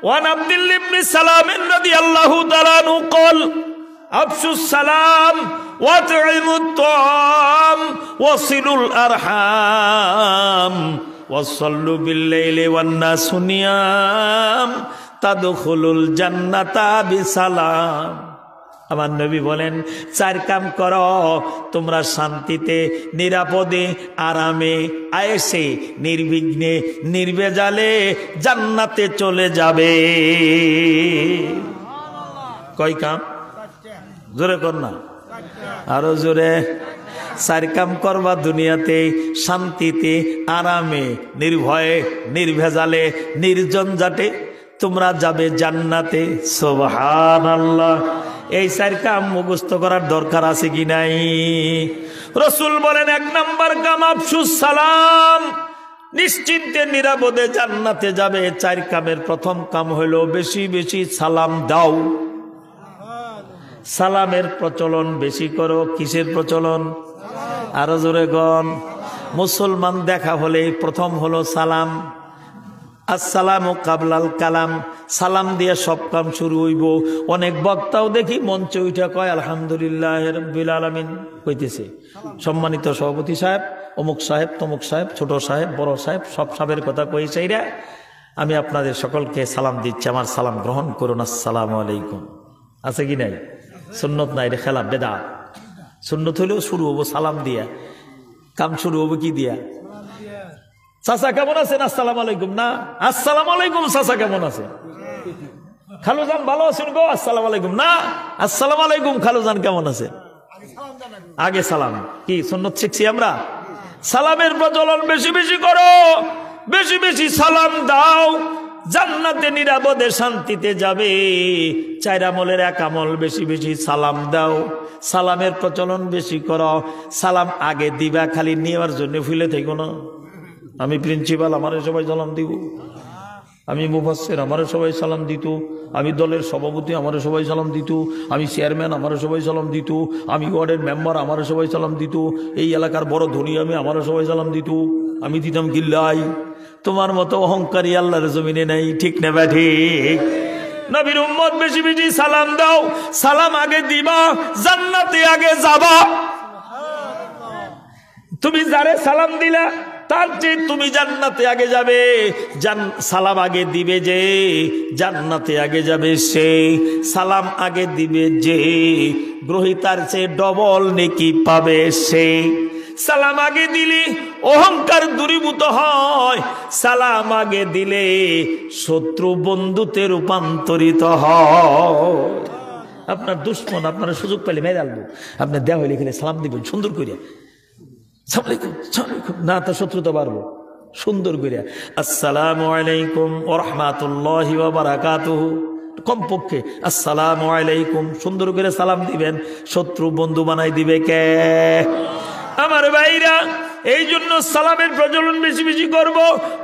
ওয়ান আব্দুল্লাহ ইবনে সালাম রাদিয়াল্লাহু তাআলা আনহু قال আফশুস সালাম ওয়া তু'ইমুত তা'আম ওয়াসিলুল আরহাম ওয়াসাল্লু বিল লাইলি ওয়ান নাসু নিয়াম তাদখুলুল জান্নাতা বিসালাম। আমার নবী বলেন 4 কাম করো, তোমরা শান্তিতে, নিরাপদে, আরামে, আয়েসে, নির্বিঘ্নে, নির্ভেজালে জান্নাতে চলে যাবে। কয় কাম? জোরে কর না, আরো জোরে। 4 কাম করবা দুনিয়াতে, শান্তিতে, আরামে, নির্ভয়ে, নির্ভেজালে, নির্জঞ্জাটে তোমরা যাবে জান্নাতে। সুবহানাল্লাহ। এই 4 কাম মুখস্থ করার দরকার আছে কি নাই? রাসূল বলেন 1 নাম্বার কাম আফশুস সালাম, নিশ্চিন্তে নিরাপদে জান্নাতে যাবে। 4 কামের প্রথম কাম হলো বেশি বেশি সালাম দাও। সালামের প্রচলন বেশি করো। কিসের প্রচলন? আরো জোরে গণ। মুসলমান দেখা হলে প্রথম হলো সালাম। আসসালামু কাবলাল কালাম, সালাম দিয়ে সব কাম শুরু হইব। অনেক বক্তাও দেখি মঞ্চে উঠে কয় আলহামদুলিল্লাহ রাব্বিল আলামিন কইতেছে। সম্মানিত সভাপতি সাহেব, অমুক সাহেব, তমুক সাহেব, ছোট সাহেব, বড় সাহেব, সব সাহেবের কথা কইছে। আমি আপনাদের সকলকে সালাম দিচ্ছি, আমার সালাম গ্রহণ করুন। আসসালামু আলাইকুম। আছে কি নাই? সুন্নত নাই, রে খেলাফ বেদাত। সুন্নত হলেও শুরু হবো সালাম দিয়া, কাম শুরু হবো কি দিয়া? চাচা কেমন আছেন? আসসালামু আলাইকুম না, আসসালামু আলাইকুম। চাচা কেমন আছেন? খালুজান ভালো আছেন গো? আসসালামু আলাইকুম না, আসসালামু আলাইকুম। খালুজান কেমন আছেন? আগে সালাম। কি সুন্নত শিখছি আমরা? সালামের প্রচলন বেশি বেশি করো, বেশি বেশি সালাম দাও, জান্নাতে নিরাপদে শান্তিতে যাবে। 4 আমলের 1 আমল বেশি বেশি সালাম দাও। সালামের প্রচলন বেশি করো। সালাম আগে দিবা, খালি নেওয়ার জন্য ভুলে থেকো না। আমি প্রিন্সিপাল, আমারে সবাই সালাম দিব। আমি মুফাসসির, আমারে সবাই সালাম দিত। আমি দলের সভাপতি, আমারে সবাই সালাম দিত। আমি চেয়ারম্যান, আমারে সবাই সালাম দিত। আমি ওয়ার্ডের মেম্বার, আমারে সবাই সালাম দিত। এই এলাকার বড় ধনী আমি, আমারে সবাই সালাম দিত। আমি দিতাম গিল্লাই। তোমার মতো অহংকারী আল্লাহর জমিনে নাই, ঠিক না ঠিক? নবীর উম্মত বেশি বেশি সালাম দাও। সালাম আগে দিবা, জান্নাতে আগে যাবা। তুমি যারে সালাম দিলা তার চেয়ে তুমি জান্নাতে আগে যাবে। সালাম আগে দিবে যে জান্নাতে আগে যাবে সে। সালাম আগে দিবে যে গ্রহীতার চেয়ে ডবল নেকি পাবে সে। সালাম আগে দিলে অহংকার দূরীভূত হয়, সালাম আগে দিলে শত্রু বন্ধুতে রূপান্তরিত হয়। আপনার দুশ্মন আপনার সুযোগ পেলে মেরে আলবো, আপনি দেওয়া হইলে খেলে সালাম দিবেন সুন্দর করিয়া, না তো শত্রুতা বাড়বো। সুন্দর করিয়া আসসালামু আলাইকুম ওয়া রাহমাতুল্লাহি ওয়া বারাকাতুহু, কমপক্ষে আসসালামু আলাইকুম সুন্দর করে সালাম দিবেন। শত্রু বন্ধু বানাই দিবে কে? আমার ভাইরা, এই জন্য সালামের প্রচলন বেশি বেশি করব।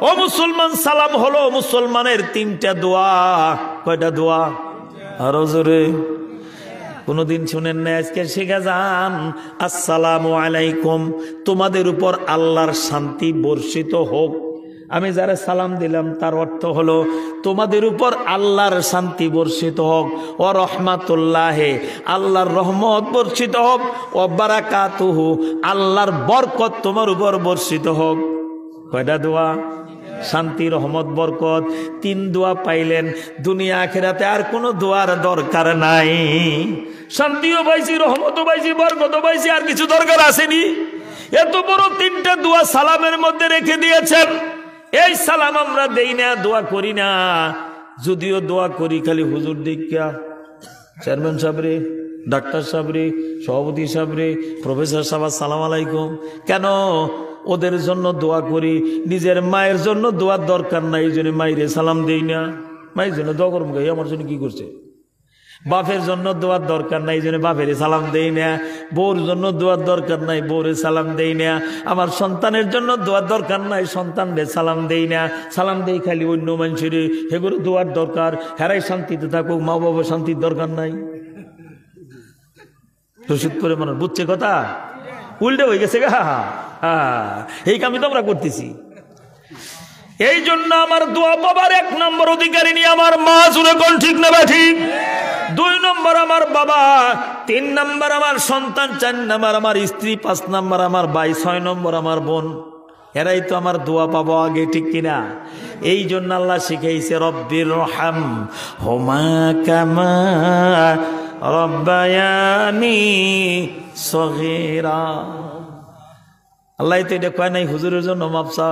ও মুসলমান, সালাম হলো মুসলমানের তিনটা দোয়া। কয়টা দোয়া? আরো জোরে। কোনদিন শুনেন না? আজকে শিখে যান। আসসালামু আলাইকুম, তোমাদের উপর আল্লাহর শান্তি বর্ষিত হোক। আমি যারা সালাম দিলাম তার অর্থ হলো তোমাদের উপর আল্লাহর শান্তি বর্ষিত হোক, ও রহমাতুল্লাহে, আল্লাহর রহমত বর্ষিত হোক, ও বারাকাতুহু, আল্লাহর বরকত তোমার উপর বর্ষিত হোক। কয়টা দোয়া? শান্তি, রহমত, বরকত। 3 দোয়া পাইলেন। দুনিয়া আখিরাতে আর কোনো দোয়ার দরকার নাই। শান্তিও পাইছি, রহমতও পাইছি, বরকতও পাইছি, আর কিছু দরকার আসেনি? এত বড় 3টা দোয়া সালামের মধ্যে রেখে দিয়েছেন। এই সালাম আমরা দেই না, দোয়া করি না। যদিও দোয়া করি খালি হুজুর দীক্ষা, চেয়ারম্যান সাহেবরে, ডাক্তার সাহেবরে, সভাপতি সাহেবরে, প্রফেসর সাহেব আসসালামু আলাইকুম। কেন? ওদের জন্য দোয়া করি, নিজের মায়ের জন্য দোয়ার দরকার নাই, এই জন্য মায়ের সালাম দেই না। মায়ের জন্য দোয়া করবো, আমার জন্য কি করছে? বাপের জন্য দোয়ার দরকার নাই, এই জন্য বাপের সালাম দেই না। বউর জন্য দোয়ার দরকার নাই, বউরে সালাম দেই না। আমার সন্তানের জন্য দোয়ার দরকার নাই, সন্তানদের সালাম দেই না। সালাম দেই খালি অন্য মানুষের, সেগুলো দোয়ার দরকার। হেরাই শান্তিতে থাকুক, মা বাবা শান্তির দরকার নাই। রসিদ করে মানুষ বুঝছে কথা, উল্টে হয়ে গেছে গা। এই কামই তো আমরা করতেছি। এই জন্য আমার দোয়া বাবার 1 নম্বর অধিকারিনী আমার মা। জুড়ে কোন ঠিক না বা ঠিক? 2 নম্বর আমার বাবা, 3 নম্বর আমার সন্তান, 4 নম্বর আমার স্ত্রী, 5 নম্বর আমার ভাই, 6 নম্বর আমার বোন। এরাই তো আমার দোয়া পাবো আগে, ঠিক কিনা? এই জন্য আল্লাহ শিখাইছে রব্বির রহম হুমা কামা রব্বায়ানি সগীরা। আল্লাহ তো এটা কয় নাই হুজুরের জন্য মাপসা,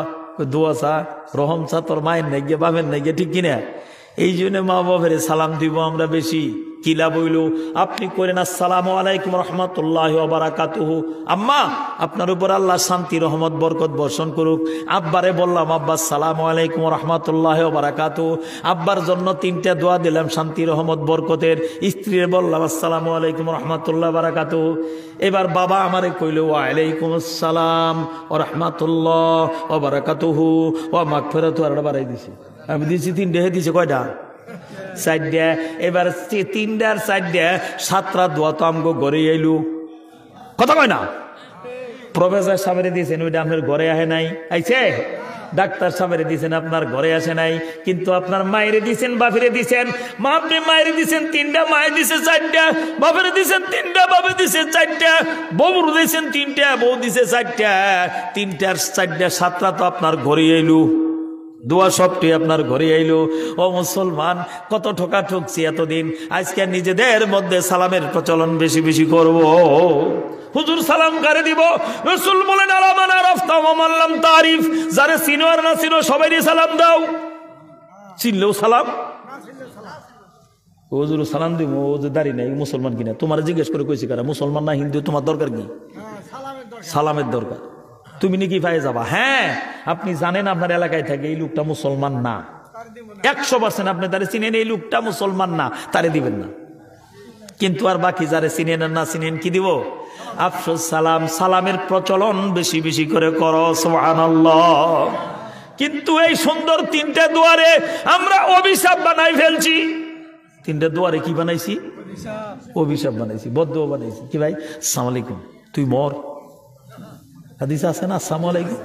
দোয়া চা, রহম চা, তোর মায়ের নাই গিয়ে, বাপের নাই গিয়ে, ঠিক কিনা? এই জন্য মা বাবার সালাম দিব আমরা বেশি। কিলা বইল আপনি করেন আসসালামু আলাইকুম রহমতুল্লাহি ওয়া বারাকাতুহু। আম্মা, আপনার উপর আল্লাহ শান্তি, রহমত, বরকত বর্ষণ করুক। আব্বারে বললাম আব্বা আসসালামু আলাইকুম রহমতুল্লাহি ওয়া বারাকাতুহু। আব্বার জন্য 3টা দোয়া দিলাম শান্তি, রহমত, বরকতের। স্ত্রীরে বললাম আসসালামু আলাইকুম রহমতুল্লাহি ওয়া বারাকাতুহু। এবার বাবা আমারে কইল ওয়া আলাইকুম আসসালাম ওয়া রাহমাতুল্লাহ ওয়া বারাকাতুহু ওয়া মাগফিরাতু। আর বাড়াই দিছি, আমি দিছি 3 দিছে। কয়টা? 4টা। এবার 3টার 4টা 7টা দোয়া তো আমগো ঘরে আইলু। কথা কয় না? প্রফেসর সাহেবের দিয়েছেন, ওইটা আপনার ঘরে আহে নাই, আইছে? ডাক্তার সাহেবের দিয়েছেন, আপনার ঘরে আসে নাই। কিন্তু আপনার মায়ের দিয়েছেন, বাপের দিয়েছেন। মা আপনি মায়ের দিয়েছেন 3টা, মায়ের দিছে 4টা, বাপের দিয়েছেন 3টা, বাপের দিছে 4টা, বউর দিয়েছেন 3টা, বউ দিছে 4টা। 3টার 4টা 7টা তো আপনার ঘরে আইলু। দোয়া সবটি আপনার ঘরে আইলো। ও মুসলমান, কত ঠকা ঠকছি এতদিন। আজকে নিজেদের মধ্যে সালামের প্রচলন বেশি বেশি করব। হুজুর সালাম কারে দিব? রাসূল বলেন আলামান আরাফতা ওয়া মান লাম তারিফ। যারে চিনো আর না চিনো সবাইকে সালাম দাও। চিনলেও সালাম, হুজুর সালাম দিব, ও যে দাঁড়ি নাই মুসলমান কিনা তোমার জিজ্ঞেস করে কইছি কারা মুসলমান না হিন্দু, তোমার দরকার কি? সালামের দরকার। তুমি নাকি ভাই যাবা? হ্যাঁ, আপনি জানেন আপনার এলাকায় থাকে এই লোকটা মুসলমান না, 100% আপনি তারে চিনেন এই লোকটা মুসলমান না, তারে দিবেন না। কিন্তু আর বাকি যারে চিনেন আর না চিনেন কি দিব? আফসোস সালাম। সালামের প্রচলন বেশি বেশি করে করো, সুবহানাল্লাহ। কিন্তু এই সুন্দর 3টা দুয়ারে আমরা অভিশাপ বানাই ফেলছি। 3টা দুয়ারে কি বানাইছি? অভিশাপ বানাইছি, বদদুয়া বানাইছি। কি ভাই? আসসালামু আলাইকুম, তুই মর। হাদিস আছে না, আসসালামু আলাইকুম,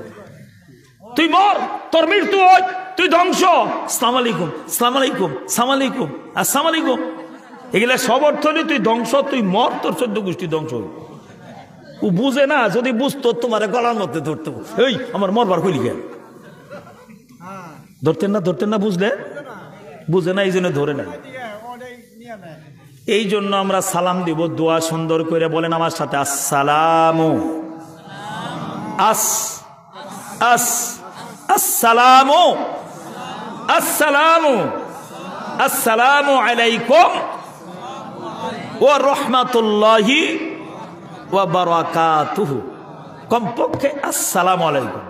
তুই মর, তোর মৃত্যু হয়, তুই ধ্বংস। আসসালামু আলাইকুম, আসসালামু আলাইকুম, আসসালামু আলাইকুম, আসসালামু আলাইকুম। এগুলা সব অর্থ নেই তুই ধ্বংস, তুই মর, তোর 14 গোষ্ঠী ধ্বংস। ও বুঝে না, যদি বুঝতো তোমার গলার মধ্যে ধরতো। এই আমার মরবার কইলি কেন? ধরতেন না, ধরতেন না, বুঝলে? বুঝে না, এই জন্য ধরে নাই। এই জন্য আমরা সালাম দিব, দোয়া সুন্দর করে বলেন আমার সাথে, আসসালামু আস আস আসসালামু আসসালামু আসসালামু আলাইকুম ওয়া রাহমাতুল্লাহি ওয়া বারাকাতুহু। কমপক্ষে আসসালামু আলাইকুম।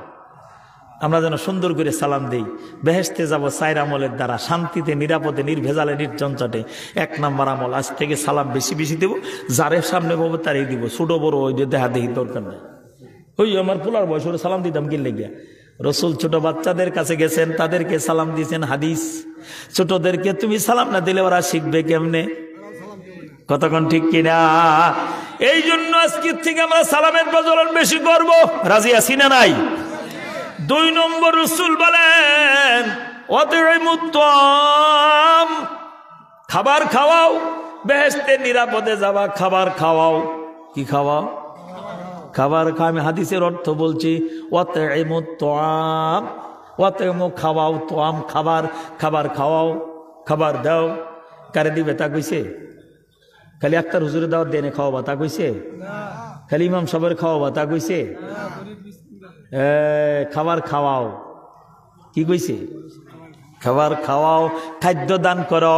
আমরা যেন সুন্দর করে সালাম দেই। বেহেশতে যাব চার আমলের দ্বারা, শান্তিতে, নিরাপদে, নির্ভেজালে, নির্ঝঞ্ঝাটে। 1 নম্বর আমল, আজ থেকে সালাম বেশি বেশি দেব, যারে সামনে পাবো তারই দিব। ছোট বড় ওই যে দেখা দেখি দরকার নেই। ওই আমার পোলার বয়স ওরা সালাম দিতাম কি লেগে। রসুল ছোট বাচ্চাদের কাছে গেছেন, তাদেরকে সালাম দিয়েছেন। হাদিস, ছোটদেরকে তুমি সালাম না দিলে ওরা শিখবে কেমনে? কতক্ষণ ঠিক কিনা? এই জন্য আজকের থেকে আমরা সালামের প্রচলন বেশি করব। রাজি আছি না নাই? 2 নম্বর রসুল বলেন অতএব খাবার খাওয়াও, বেহেশতে নিরাপদে যাবা, খাবার খাওয়াও। কি খাওয়াও? খাবার খাওয়া। আমি হাদিসের অর্থ বলছি। অতএব খাওয়াও, তোয়াম খাবার, খাবার খাওয়াও, খাবার দাও। কারে দিবে তা কইছে? খালি আক্তার হুজুরে দাওয়াত দেনে খাওয়াবা তা কইছে? খালি ইমাম সাহেবের খাওয়াবা তা কইছে? খাবার খাওয়াও। কি কইছে? খাবার খাওয়াও, খাদ্য দান করো।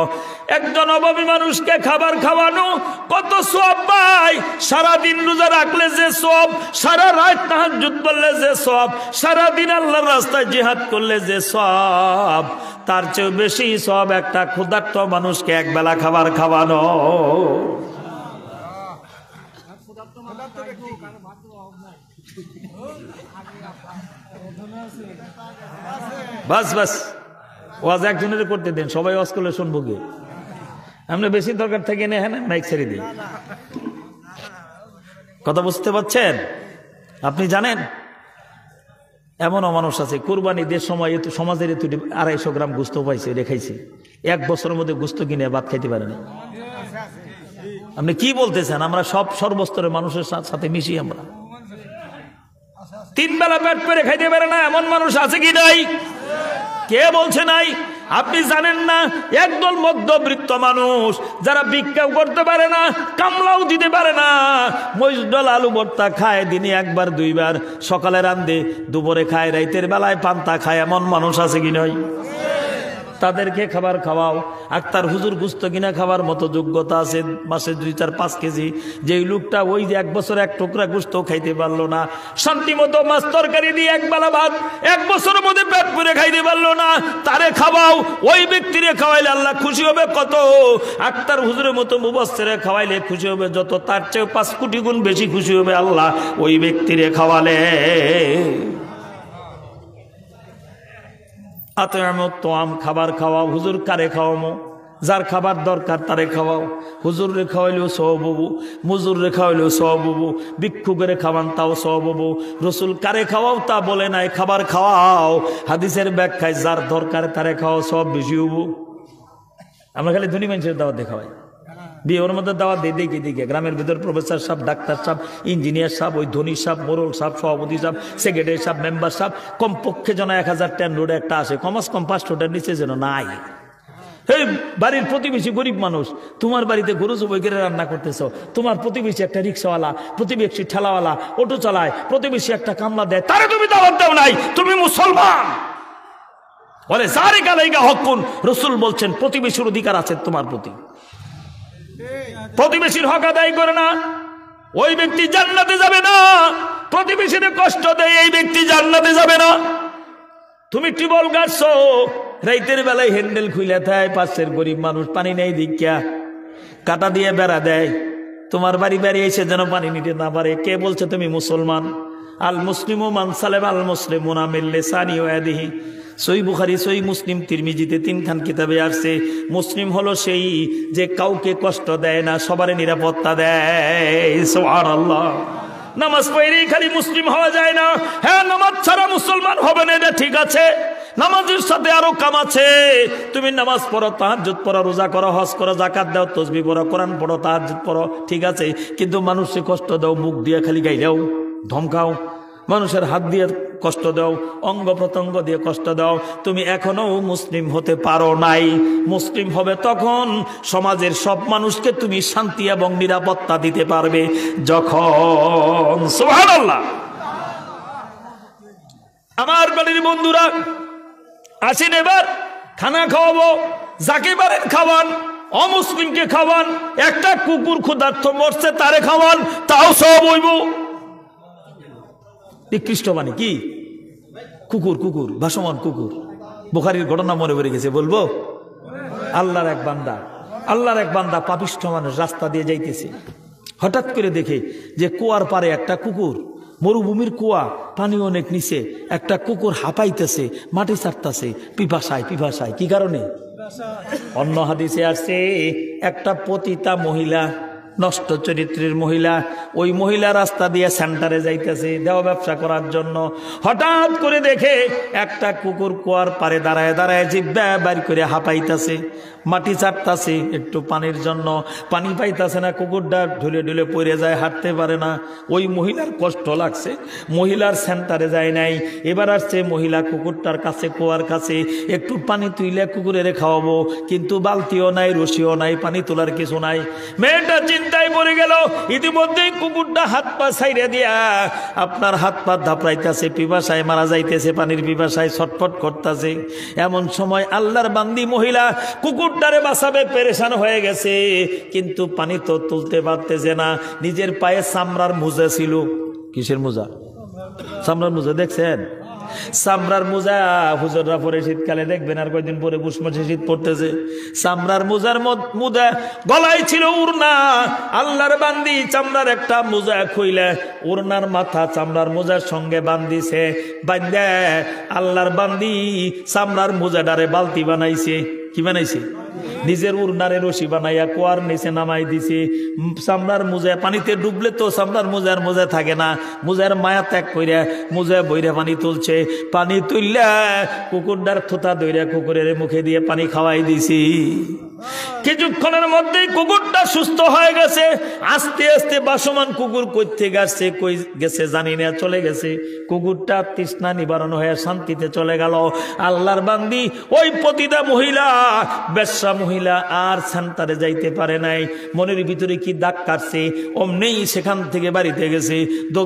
একজন অভাবী মানুষকে খাবার খাওয়ানো কত সওয়াব ভাই! সারাদিন রোজা রাখলে যে সওয়াব, সারা রাত তাহাজ্জুদ পড়লে যে সওয়াব, সারাদিন আল্লাহর রাস্তায় জিহাদ করলে যে সওয়াব, তার চেয়ে বেশি সওয়াব একটা ক্ষুধার্ত মানুষকে একবেলা খাবার খাওয়ানো। বাস বাস, ওয়াজ একজনের করতে দেন, সবাই ওয়াজ করলে শুনবো কি? আমরা বেশি দরকার থেকে নেই, হ্যাঁ মাইক ছেড়ে দিই। কথা বুঝতে পারছেন? আপনি জানেন এমনও মানুষ আছে কুরবানি দিয়ে সময় সমাজের 250 গ্রাম গোস্ত পাইছে, রেখাইছে, 1 বছরের মধ্যে গোস্ত কিনে ভাত খাইতে পারে না। আপনি কি বলতেছেন? আমরা সব সর্বস্তরের মানুষের সাথে মিশি। আমরা 3 বেলা পেট পেরে খাইতে পারে না এমন মানুষ আছে কি নাই? কে বলছে নাই? আপনি জানেন না একদল মধ্যবিত্ত মানুষ যারা ভিক্ষাও করতে পারে না, কামলাও দিতে পারে না, মরিচ আলু ভর্তা খায় দিনে 1 2 বার, সকালে রান্দে, দুপুরে খায়, রাইতের বেলায় পান্তা খায়, এমন মানুষ আছে কি নয়? তাদেরকে খাবার খাওয়াও। আক্তার হুজুর গুস্ত কিনা খাবার মতো যোগ্যতা আছে, মাসে 2 4 5 কেজি। যেই লোকটা ওই যে 1 বছর 1 টুকরা গুস্ত খাইতে পারলো না, শান্তি মতো মাছ তরকারি দিয়ে 1 বেলা ভাত 1 বছরের মধ্যে পেট পুরে খাইতে পারলো না, তারে খাওয়াও। ওই ব্যক্তিরে খাওয়াইলে আল্লাহ খুশি হবে কত? আক্তার হুজুরের মতো মুবাসসিরে খাওয়াইলে খুশি হবে যত, তার চেয়ে 5 কোটি গুণ বেশি খুশি হবে আল্লাহ ওই ব্যক্তিরে খাওয়ালে। আতয়াম খাবার খাওয়াও। হুজুর কারে খাওয়ামো? যার খাবার দরকার তারে খাওয়াও। হুজুর রে খাওয়াইলেও সওয়াব হবো, মুজুর রে খাওয়াইলেও সওয়াব হবো, ভিক্ষুকের খাওয়ান তাও সওয়াব হবো। রসুল কারে খাওয়াও তা বলে নাই, খাবার খাওয়াও। হাদিসের ব্যাখ্যায় যার দরকার তারে খাওয়াও, সব বেশি হবো। আমরা খালি ধনী মানুষের দাওয়াত দেখাই, বিয়ের মধ্যে দাওয়াত দিয়ে দেখি দেখি গ্রামের ভিতর প্রফেসর সাহেব, ডাক্তার সাহেব, ইঞ্জিনিয়ার সাহেব, ওই ধনী সাহেব, মোরল সাহেব, সভাপতি সাহেব, সেক্রেটারি সাহেব, মেম্বার সাহেব, কমপক্ষে যেন 1000 টাকা রোডে একটা আসে, কমাস কম 500 টাকার নিচে যেন নাই। এই বাড়ির প্রতিবেশী গরিব মানুষ, তোমার বাড়িতে গরু জবাই করে রান্না করতেছ, তোমার প্রতিবেশী একটা রিক্সাওয়ালা, প্রতিবেশী ঠেলাওয়ালা, অটো চালায়, প্রতিবেশী একটা কামলা দেয়, তারে তুমি দাওয়াত দাও নাই, তুমি মুসলমান। বলে যারিকা লাইকা হকুন, রসুল বলছেন প্রতিবেশীর অধিকার আছে তোমার প্রতি। প্রতিবেশীর হক আদায় করে না, ওই ব্যক্তি জান্নাতে যাবে না। প্রতিবেশীর কষ্ট দেয়, এই ব্যক্তি জান্নাতে যাবে না। তুমি টিউবওয়েল গাড়ছো, রাইতের বেলায় হ্যান্ডেল খুলে থাকে, পাশের গরিব মানুষ পানি নেই দিকা কাটা দিয়ে বেড়া দেয়, তোমার বাড়ি বাড়ি এসে যেন পানি নিতে না পারে। কে বলছে তুমি মুসলমান? আল মুসলিমু মান সালেম আল মুসলিমুনা মিন লিসানি ওয়া ইয়াদিহি। সহিহ বুখারী, সহিহ মুসলিম, তিরমিজিতে 3 খান কিতাবে আসছে। মুসলিম হলো সেই যে কাউকে কষ্ট দেয় না, সবারে নিরাপত্তা দেয়। সুবহানাল্লাহ। নামাজ পড়েই খালি মুসলিম হওয়া যায় না। হ্যাঁ, নামাজ ছাড়া মুসলমান হবে না, এটা ঠিক আছে। নামাজের সাথে আরো কাম আছে। তুমি নামাজ পড়ো, তাহাজ্জুদ পড়ো, রোজা করো, হজ করো, যাকাত দাও, তাসবিহ পড়ো, কোরআন পড়ো, তাহাজ্জুদ পড়ো, ঠিক আছে। কিন্তু মানুষকে কষ্ট দাও, মুখ দিয়ে খালি গাইলাও, ধমকাও, মানুষের হাত দিয়ে কষ্ট দাও, অঙ্গ প্রত্যঙ্গ দিয়ে কষ্ট দাও, তুমি এখনো মুসলিম হতে পারো নাই। মুসলিম হবে তখন সমাজের সব মানুষকে তুমি শান্তি এবং নিরাপত্তা দিতে পারবে যখন। সুবহানাল্লাহ। আমার বাড়ির বন্ধুরা আসেন, এবার খানা খাওয়াবো। যাকে পারেন খাওয়ান, অমুসলিমকে খাওয়ান, একটা কুকুর ক্ষুধার্ত মরছে তারে খাওয়ান, তাও সব হইব। নিকৃষ্ট মানে কি? কুকুর, কুকুর, ভাসমান কুকুর। বুখারীর ঘটনা মনে পড়ে গেছে, বলবো? আল্লাহর এক বান্দা পাপিষ্ঠ মানুষ রাস্তা দিয়ে যাইতেছে। হঠাৎ করে দেখে যে কুয়ার পারে একটা কুকুর, মরুভূমির কুয়া, পানি অনেক নিচে, একটা কুকুর হাঁপাইতেছে, মাটি ছাড়তেছে, পিপাসায়। কি কারণে? অন্য হাদিসে আসছে একটা পতিতা মহিলা, নষ্ট চরিত্রের মহিলা, ওই মহিলা রাস্তা দিয়ে সেন্টারে যাইতেছে দেওয়া ব্যবসা করার জন্য। হঠাৎ করে দেখে একটা কুকুর কুয়ার পারে দাঁড়ায় জিব্বা বাইর করে হাঁপাইতেছে, মাটি চাটতাছে একটু পানির জন্য, পানি পাইতাছে না, কুকুরটা ঢুলে পড়ে যায়, হাঁটতে পারে না। ওই মহিলার কষ্ট লাগছে, মহিলার সেন্টারে যায় নাই, এবার আসছে মহিলা কুকুরটার কাছে, কুয়ার কাছে, একটু পানি তুইলে কুকুরের খাওয়াবো, কিন্তু বালতিও নাই, রশিও নাই, পানি তোলার কিছু নাই। মেয়েটা চিন্তায় পড়ে গেল, ইতিমধ্যেই কুকুরটা হাত পা ছাইড়ে দিয়া আপনার হাত পা ধাপড়াইতেছে, পিপাসায় মারা যাইতেছে, পানির পিপাসায় ছটফট করতেছে। এমন সময় আল্লাহর বান্দি মহিলা কুকুরটারে বাঁচাবে পেরেশান হয়ে গেছে, কিন্তু পানি তো তুলতে পারতেছে না। নিজের পায়ে চামড়ার মোজা ছিল। কিসের মোজা? চামড়ার মোজা। দেখছেন চামড়ার মোজা? হুজুররা পরে শীতকালে দেখবেন, আর কয়েকদিন পরে পুষ মাসে শীত পড়তেছে। চামড়ার মোজার মোজা, গলায় ছিল উড়না। আল্লাহর বান্দি চামড়ার একটা মোজা খুইলে উড়নার মাথা চামড়ার মোজার সঙ্গে বান্ধিছে। বান্ধে আল্লাহর বান্দি চামড়ার মোজাটারে বালতি বানাইছে। কি বানাইছে? নিজের উড়নারে রশি বানাইয়া কুয়ার নিচে নামাই দিছে। চামড়ার মোজা পানিতে ডুবলে তো চামড়ার মোজা থাকে না, মোজার মায়া ত্যাগ কইরা মোজা বইরা পানি তুলছে। পানি তুললা কুকুরটার থোতা দইরা কুকুরের মুখে দিয়ে পানি খাওয়াই দিছি। কিছুক্ষণের মধ্যেই কুকুরটা সুস্থ হয়ে গেছে। আস্তে আস্তে বাসমান কুকুর কইতে গেছে জানি না, চলে গেছে। কুকুরটা তৃষ্ণা নিবারণ হয়ে শান্তিতে চলে গেল। আল্লাহর বান্দি ওই পতিতা মহিলা, বেশ্যা মহিলা আর সেন্টারে যাইতে পারে নাই। মনের ভিতরে কি দাগ কাটছে, অমনি সেখান থেকে বাড়িতে গেছে।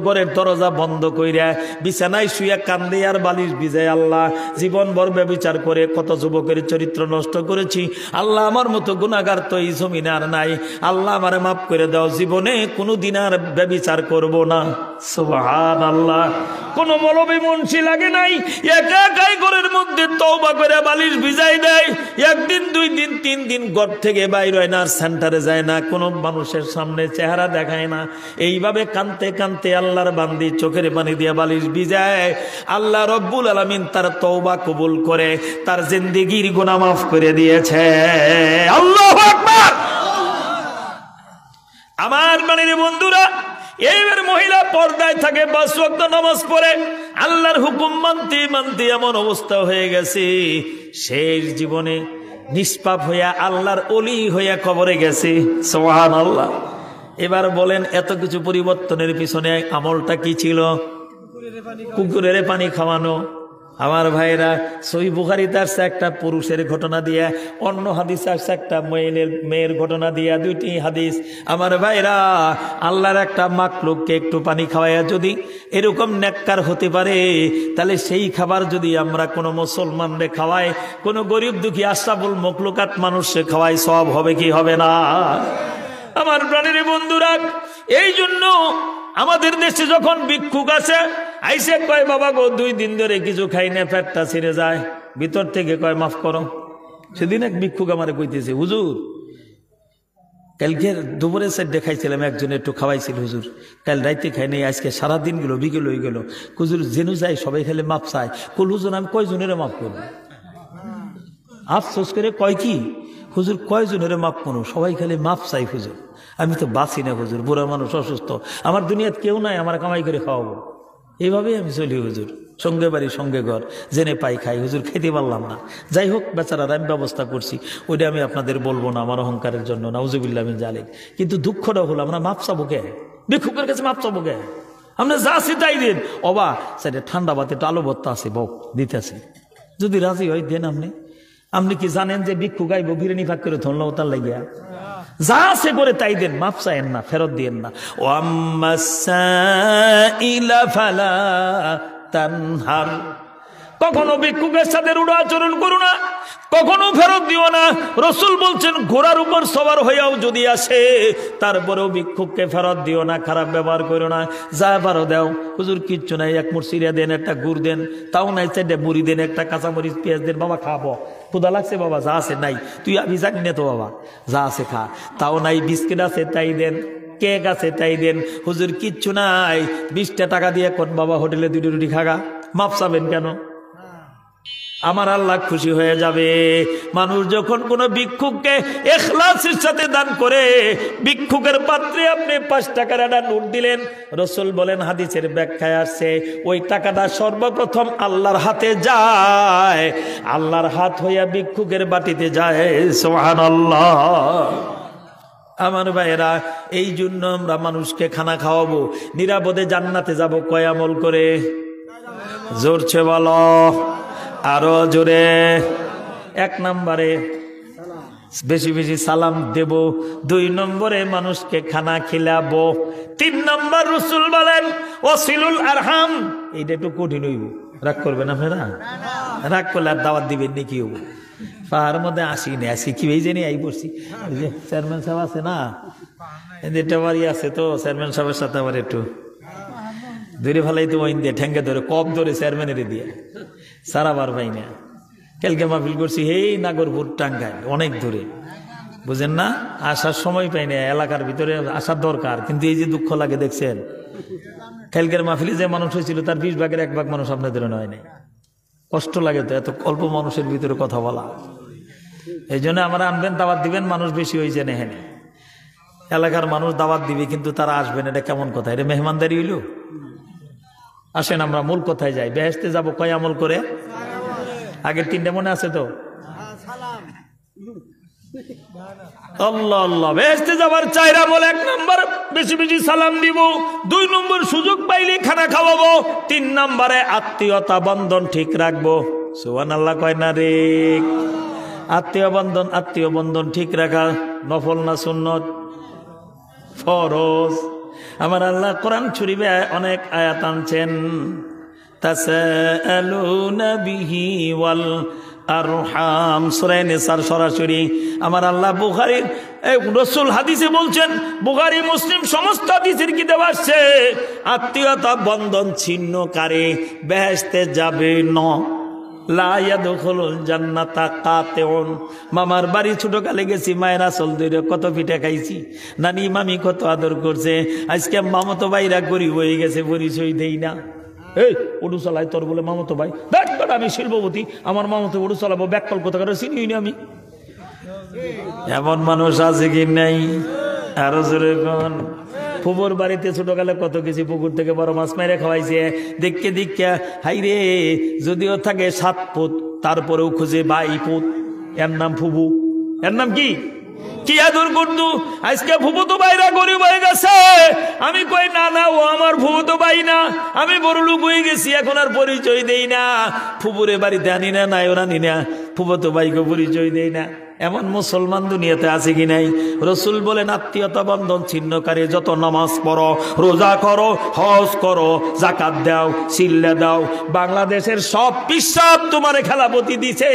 ঘরের দরজা বন্ধ কইরা বিছানায় শুয়ে কান্দে আর বালিশ ভিজায়। আল্লাহ, জীবনভর ব্যভিচার করে কত যুবকের চরিত্র নষ্ট করেছি। আল্লাহ, আমার মতো গুনাহগার তো এই জমিনে আর নাই। আল্লাহ, আমারে মাফ করে দাও, জীবনে কোনোদিন আর ব্যভিচার করব না। সুবহানাল্লাহ। কোনো মৌলবি মুন্সি লাগে নাই, একাই ঘরের মধ্যে তওবা করে বালিশ ভিজাই দেয়। একদিন, 2 দিন, 3 দিন ঘর থেকে বাইর হয় না, সেন্টারে যায় না, কোনো মানুষের সামনে চেহারা দেখায় না। এইভাবে কানতে কানতে আল্লাহর বান্দি চোখের পানি দিয়ে বালিশ ভিজায়। আল্লাহ রব্বুল আলামিন তার তওবা কবুল করে তার জিন্দেগির গুনাহ মাফ করে দিয়েছে। আল্লাহু আকবার। আমার বাড়ির বন্ধুরা, এইবার মহিলা পর্দায় থাকে, 5 ওয়াক্ত নামাজ পড়ে, আল্লাহর হুকুম মানতে মানতে এমন অবস্থা হয়ে গেছে, শেষ জীবনে নিষ্পাপ হইয়া আল্লাহর ওলি হইয়া কবরে গেছে। সুবহানাল্লাহ। এবার বলেন, এত কিছু পরিবর্তনের পিছনে আমলটা কি ছিল? কুকুরের পানি খাওয়ানো। আমার ভাইরা, সহিহ বুখারীতে আসছে একটা পুরুষের ঘটনা দিয়া, অন্য হাদিসে আসছে একটা মেয়ের ঘটনা দিয়া, 2টি হাদিস। আমার ভাইরা, আল্লাহর একটা মাখলুককে একটু পানি খাওয়াইয়া যদি এরকম নেককার হতে পারে, তাহলে সেই খাবার যদি আমরা কোনো মুসলমানরে খাওয়াই, কোনো গরিব দুঃখী আশরাফুল মখলুকাত মানুষকে খাওয়াই, সওয়াব হবে কি হবে না? আমার প্রাণের বন্ধুরা, এই জন্য আমাদের দেশে যখন ভিক্ষুক আছে, আইসে কয়, বাবা গো 2 দিন ধরে কিছু খাই না, পেটটা ছিঁড়ে যায়, ভিতর থেকে কয় মাফ করো। সেদিন এক ভিক্ষুক আমারে কইতেছে, হুজুর কালকে দুপুরে সেট দেখাইছিলাম, একজন একটু খাওয়াইছিল, হুজুর কাল রাইতে খাই নাই, আজকে সারাদিন গেল, বিকেল হয়ে গেল, হুজুর জেনু যাই সবাই খালি মাপ চায়। কল হুজুর আমি কয়জনের মাফ করব? আফসোস করে কয় কি, হুজুর কয়জনের মাপ করো, সবাই খালি মাপ চাই হুজুর। আমি তো বাঁচি না হুজুর, বুড়া মানুষ, অসুস্থ, আমার দুনিয়াত কেউ নাই, আমার কামাই করে খাওয়াবো, এইভাবেই আমি চলি হুজুর। সঙ্গে বাড়ি সঙ্গে ঘর, জেনে পাই খাই, হুজুর খেতে পারলাম না। যাই হোক বেচারার আমি ব্যবস্থা করছি, ওইটা আমি আপনাদের বলবো না, আমার অহংকারের জন্য, নাউজুবিল্লাহ মিন জালিক। কিন্তু দুঃখটা হলো, আমরা মাপ চাবো কে? ভিক্ষুকের কাছে মাপ চাবো কে? আমরা যা আছি তাই দিন। অবা সেটা ঠান্ডা ভাতে একটু আলু ভর্তা আছে, বক দিতেছি, যদি রাজি হয় দেন। আপনি কি জানেন যে ভিক্ষু গাইব বিরিয়ানি ভাগ করে ধরল তার লাগিয়া? যা আছে করে তাই দেন, মাপ চাইেন না, ফেরত দিয়েন না। ও আম্মাসাইলা ফালা তানহার। কখনো ভিক্ষুকের সাথে রূঢ় আচরণ করো না, কখনো ফেরত দিও না। রাসূল বলছেন ঘোড়ার উপর সওয়ার হইয়াও যদি আসে তারপরেও ভিক্ষুককে ফেরত দিও না, খারাপ ব্যবহার করো না। যা পারো দাও, হুজুর কিচ্ছু নাই, এক মুঠ সিরিয়া দেন, একটা গুড় দেন, তাও নাই চারটে মুড়ি দেন, একটা কাঁচামরিচ পেঁয়াজ দেন, বাবা খাবো, ক্ষুধা লাগছে বাবা, যা আছে নাই, তুই আমি জানি না তো বাবা, যা আছে খা, তাও নাই, বিস্কিট আছে তাই দেন, কেক আছে তাই দেন। হুজুর কিচ্ছু নাই, 20টা টাকা দিয়ে কোন বাবা হোটেলে 2টি রুটি খাগা, মাপ চাবেন কেন? আমার আল্লাহ খুশি হয়ে যাবে। মানুষ যখন কোনো ভিক্ষুককে ইখলাসের সাথে দান করে, ভিক্ষুকের পাত্রে আপনি 5 টাকার একটা নোট দিলেন, রাসূল বলেন হাদিসের ব্যাখ্যায় আসছে ওই টাকাটা সর্বপ্রথম আল্লাহর হাতে যায়, আল্লাহর হাত হইয়া ভিক্ষুকের বাটিতে যায়। সুবহানাল্লাহ। আমার ভাইয়েরা, এই জন্য আমরা মানুষকে খানা খাওয়াবো, নিরাপদে জান্নাতে যাব কয় আমল করে? জোরছে বলো, আরো জোরে। 1 নম্বরে বেশি বেশি সালাম দেব, 2 নম্বরে মানুষকে খানা খিলাবো, 3 নম্বর রাসূল বলেন ওয়াসিলুল আরহাম। এইটা একটু কঠিন হইব, রাগ করবেন আপনারা? রাগ করলে আর দাওয়াত দিবেন নাকি? হবো পাহাড়ের মধ্যে আসি না, আসি কি এই জানি আই পড়ছি। চেয়ারম্যান সাহেব আছে না, এটা বাড়ি আছে তো, চেয়ারম্যান সাহেবের সাথে আবার একটু ধরে ফেলাই তো ওই দিয়ে ঠেঙ্গে ধরে কপ ধরে চেয়ারম্যানের দিয়ে সারাবার ভাই না। কালকে মাহফিল করছি হেই নাগরপুর টাঙ্গাইল, অনেক দূরে, বুঝেন না, আসার সময় পাই না, এলাকার ভিতরে আসার দরকার, কিন্তু এই যে দুঃখ লাগে দেখছেন, কালকের মাহফিলে যে মানুষ হয়েছিল তার 20 ভাগের 1 ভাগ মানুষ আপনাদের নয় নাই। কষ্ট লাগে তো এত অল্প মানুষের ভিতরে কথা বলা। এই জন্য আমরা আনবেন, দাওয়াত দিবেন, মানুষ বেশি হয়েছে না, হ্যাঁ এলাকার মানুষ দাওয়াত দিবে কিন্তু তারা আসবেন, এটা কেমন কথা? এটা মেহমানদারি হইল? আসেন আমরা মূল কথায় যাই। বেহেশতে যাব কয় আমল করে? আগের 3টা মনে আছে তো? আল্লাহ আল্লাহ। বেহেশতে যাবার 4 আমল। 1 নম্বর বেশি বেশি সালাম দিব, 2 নম্বর সুযোগ পাইলে খানা খাওয়াবো, 3 নম্বরে আত্মীয়তা বন্ধন ঠিক রাখবো। সুবহানাল্লাহ কয় না রে? আত্মীয় বন্ধন ঠিক রাখা নফল না সুন্নত? ফরজ। আমার আল্লাহ কোরআন শরীফে অনেক আয়াত আনছেন, তাসাআলুনা বিহি ওয়াল আরহাম, সূরা নিসার সরাসরি আমার আল্লাহ বুখারীর রাসূল হাদিসে বলছেন, বুখারী মুসলিম সমস্ত হাদিসের কিতাব আসছে, আত্মীয়তা বন্ধন ছিন্নকারী বেহেশতে যাবে না। লা ইয়াদখুলুল জান্নাতা কাতিউন। মামার বাড়ি ছোটকালে গেছি, মায়ের আঁচল ধরে কত পিঠা খাইছি, নানি মামি কত আদর করছে, আজকে মামাতো ভাইরা গরিব হয়ে গেছে, পরিচয় দেই না। এই উড়ু চালাই তোর বলে মামাতো ভাই, দেখ আমি শিল্পপতি, আমার মামাতো উড়ু চালাবো, ব্যাককল কোথা করে চিনি না আমি। এমন মানুষ আছে কি নাই? আরো জোরে কোন? ফুবুর বাড়িতে ছোটকালে কত কিছু পুকুর থেকে বড় মাছ মেরে খাওয়াইছে, দেখকে দীক্ষা হাই রে, যদিও থাকে 7 ফুট তারপরেও খুঁজে 22 ফুট। এর নাম ফুবু। এর নাম কি? কি আদর করতো। আজকে ফুবু তো ভাইরা গরিব হয়ে গেছে, আমি কই না না, ও আমার ফুবু তো ভাই না, আমি বড় লোক হয়ে গেছি, এখন আর পরিচয় দেই না। ফুবুরে বাড়িতে আনি না, নাই ওরা আনি না, ফুবু তো ভাইকে পরিচয় দেই না। এমন মুসলমান দুনিয়াতে আছে কি নাই? রাসূল বলেন আত্মীয়তা বন্ধন ছিন্নকারী যত নামাজ পড়ো, রোজা করো, হজ করো, যাকাত দাও, সিল্লা দাও, বাংলাদেশের সব পিসাব তোমার খেলাপতি দিছে,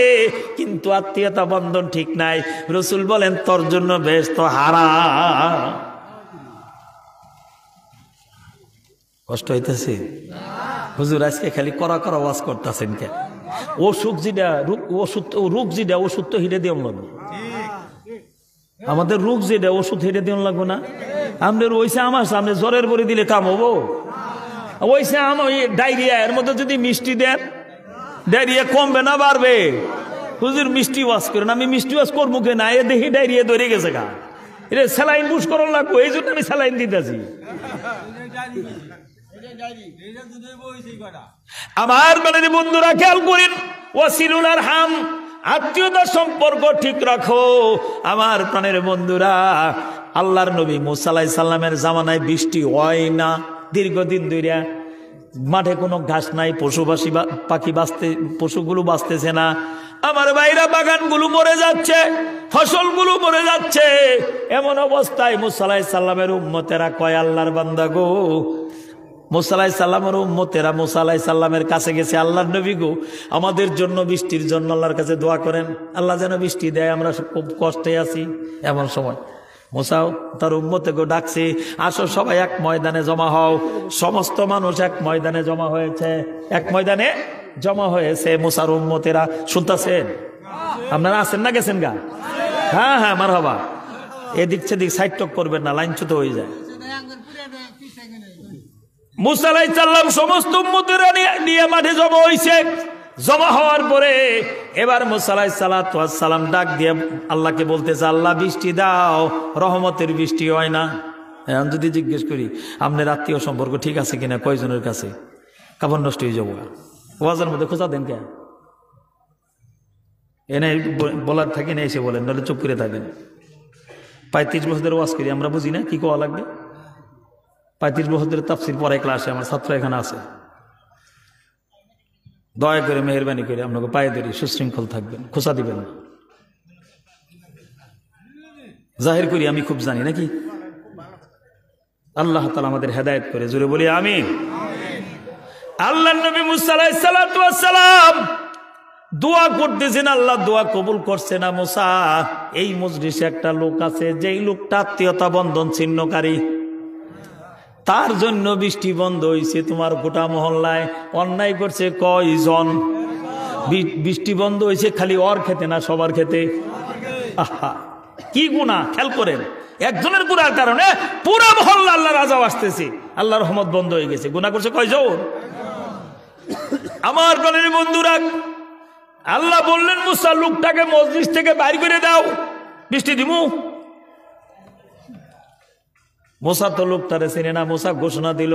কিন্তু আত্মীয়তা বন্ধন ঠিক নাই, রাসূল বলেন তোর জন্য বেহেশত হারাম। কষ্ট হইতেছে হুজুর? আজকে খালি করা করা ওয়াজ করতেছেন কেন? অসুখ যেটা রোগ যেটা ওষুধ তো হিটে দিয়ে লাগবে, আমাদের রোগ যেটা ওষুধ হেঁটে দিয়ে লাগবো না? আমাদের ওইসে আমার সামনে জ্বরের বড়ি দিলে কাম হবো? ওইসে আমার ডায়রিয়া, এর মধ্যে যদি মিষ্টি দেন, ডায়রিয়া কমবে না বাড়বে? হুজুর মিষ্টি ওয়াশ করেন, আমি মিষ্টি ওয়াশ করবো কে না? এ দেখি ডায়রিয়া ধরে গেছে গা, এটা স্যালাইন বুশ করার লাগবো, এই জন্য আমি স্যালাইন দিতেছি। আমার মানে বন্ধুরা খেয়াল করেন, ওয়াসিলুল আরহাম, আত্মীয়তার সম্পর্ক ঠিক রাখো। আমার প্রাণের বন্ধুরা, আল্লাহর নবী মুসা আলাইহিস সালামের জামানায় বৃষ্টি হয় না, দীর্ঘদিন ধরে মাঠে কোনো ঘাস নাই, পশুগুলো বাঁচতেছে না। আমার ভাইরা বাগানগুলো মরে যাচ্ছে, ফসলগুলো মরে যাচ্ছে। এমন অবস্থায় মুসা আলাইহিস সালামের উম্মতেরা কয়, আল্লাহর বান্দা গো, মুসা আলাইহিস সালামের উম্মতেরা মুসা আলাইহিস সালামের কাছে গেছে, আল্লাহর নবী গো আমাদের জন্য বৃষ্টির জন্য আল্লাহর কাছে দোয়া করেন, আল্লাহ যেন বৃষ্টি দেয়, আমরা খুব কষ্টে আছি। এমন সময় মুসাও তার উম্মতকে ডাকছে, আসো সবাই এক ময়দানে জমা হও। সমস্ত মানুষ এক ময়দানে জমা হয়েছে, এক ময়দানে জমা হয়েছে। মুসার উম্মতেরা শুনতেছেন? আপনারা আছেন না গেছেন গা? হ্যাঁ হ্যাঁ মারহাবা। এদিক সেদিক সাইড টক করবেন না, লাইনচ্যুত হয়ে যায়। মুসা আলাইহিস সালাম সমস্ত উম্মতেরা নিয়ে মাঠে জমা হয়েছে। জমা হওয়ার পরে এবার মুসা আলাইহিস সালাম ডাক দিয়ে আল্লাহকে বলতেছে, আল্লাহ বৃষ্টি দাও, রহমতের বৃষ্টি হয় না। এখন যদি জিজ্ঞেস করি আপনার আত্মীয় সম্পর্ক ঠিক আছে কিনা, কয়জনের কাছে, কাপড় নষ্ট হয়ে যাবো। ওয়াজের মধ্যে খোঁজা দেন কে? এনে বলার থাকি না, এসে বলেন, নাহলে চুপ করে থাকেন। 35 বছরের ওয়াজ করি, আমরা বুঝি না কি কোয়া লাগবে। 35 বছরের তাফসির পড়ায় ক্লাসে আমার ছাত্র এখানে আছে। দয়া করে মেহরবানি করে আপনাকে পায়ে ধরি, সুশৃঙ্খল থাকবেন, খোঁচা দিবেন না। জাহির করি আমি খুব জানি নাকি? আল্লাহ তাআলা আমাদের হেদায়েত করে, জোরে বলি আমিন। আল্লাহর নবী মুসা আলাইহিস সালাম দোয়া করতেছেন, আল্লাহ দোয়া কবুল করছে না। মুসা, এই মজলিসে একটা লোক আছে, যেই লোকটা আত্মীয়তা বন্ধন ছিন্নকারী, তার জন্য বৃষ্টি বন্ধ হয়েছে। তোমার গোটা মহল্লায় অন্যায় করছে কয়জন? বৃষ্টি বন্ধ হয়েছে খালি ওর খেতে না, সবার খেতে। আহা কি গুনাহ, খেয়াল করেন। একজনের গুনার কারণে পুরো মহল্লা আল্লাহর আযাব আসতেছে, আল্লাহর রহমত বন্ধ হয়ে গেছে। গুনাহ করছে কয়জন? আমার প্রাণের বন্ধুরা, আল্লাহ বললেন মুসা লোকটাকে মজলিস থেকে বাইর করে দাও, বৃষ্টি দিমু। মুসা তো লোকটারে চিনে না। মুসা ঘোষণা দিল,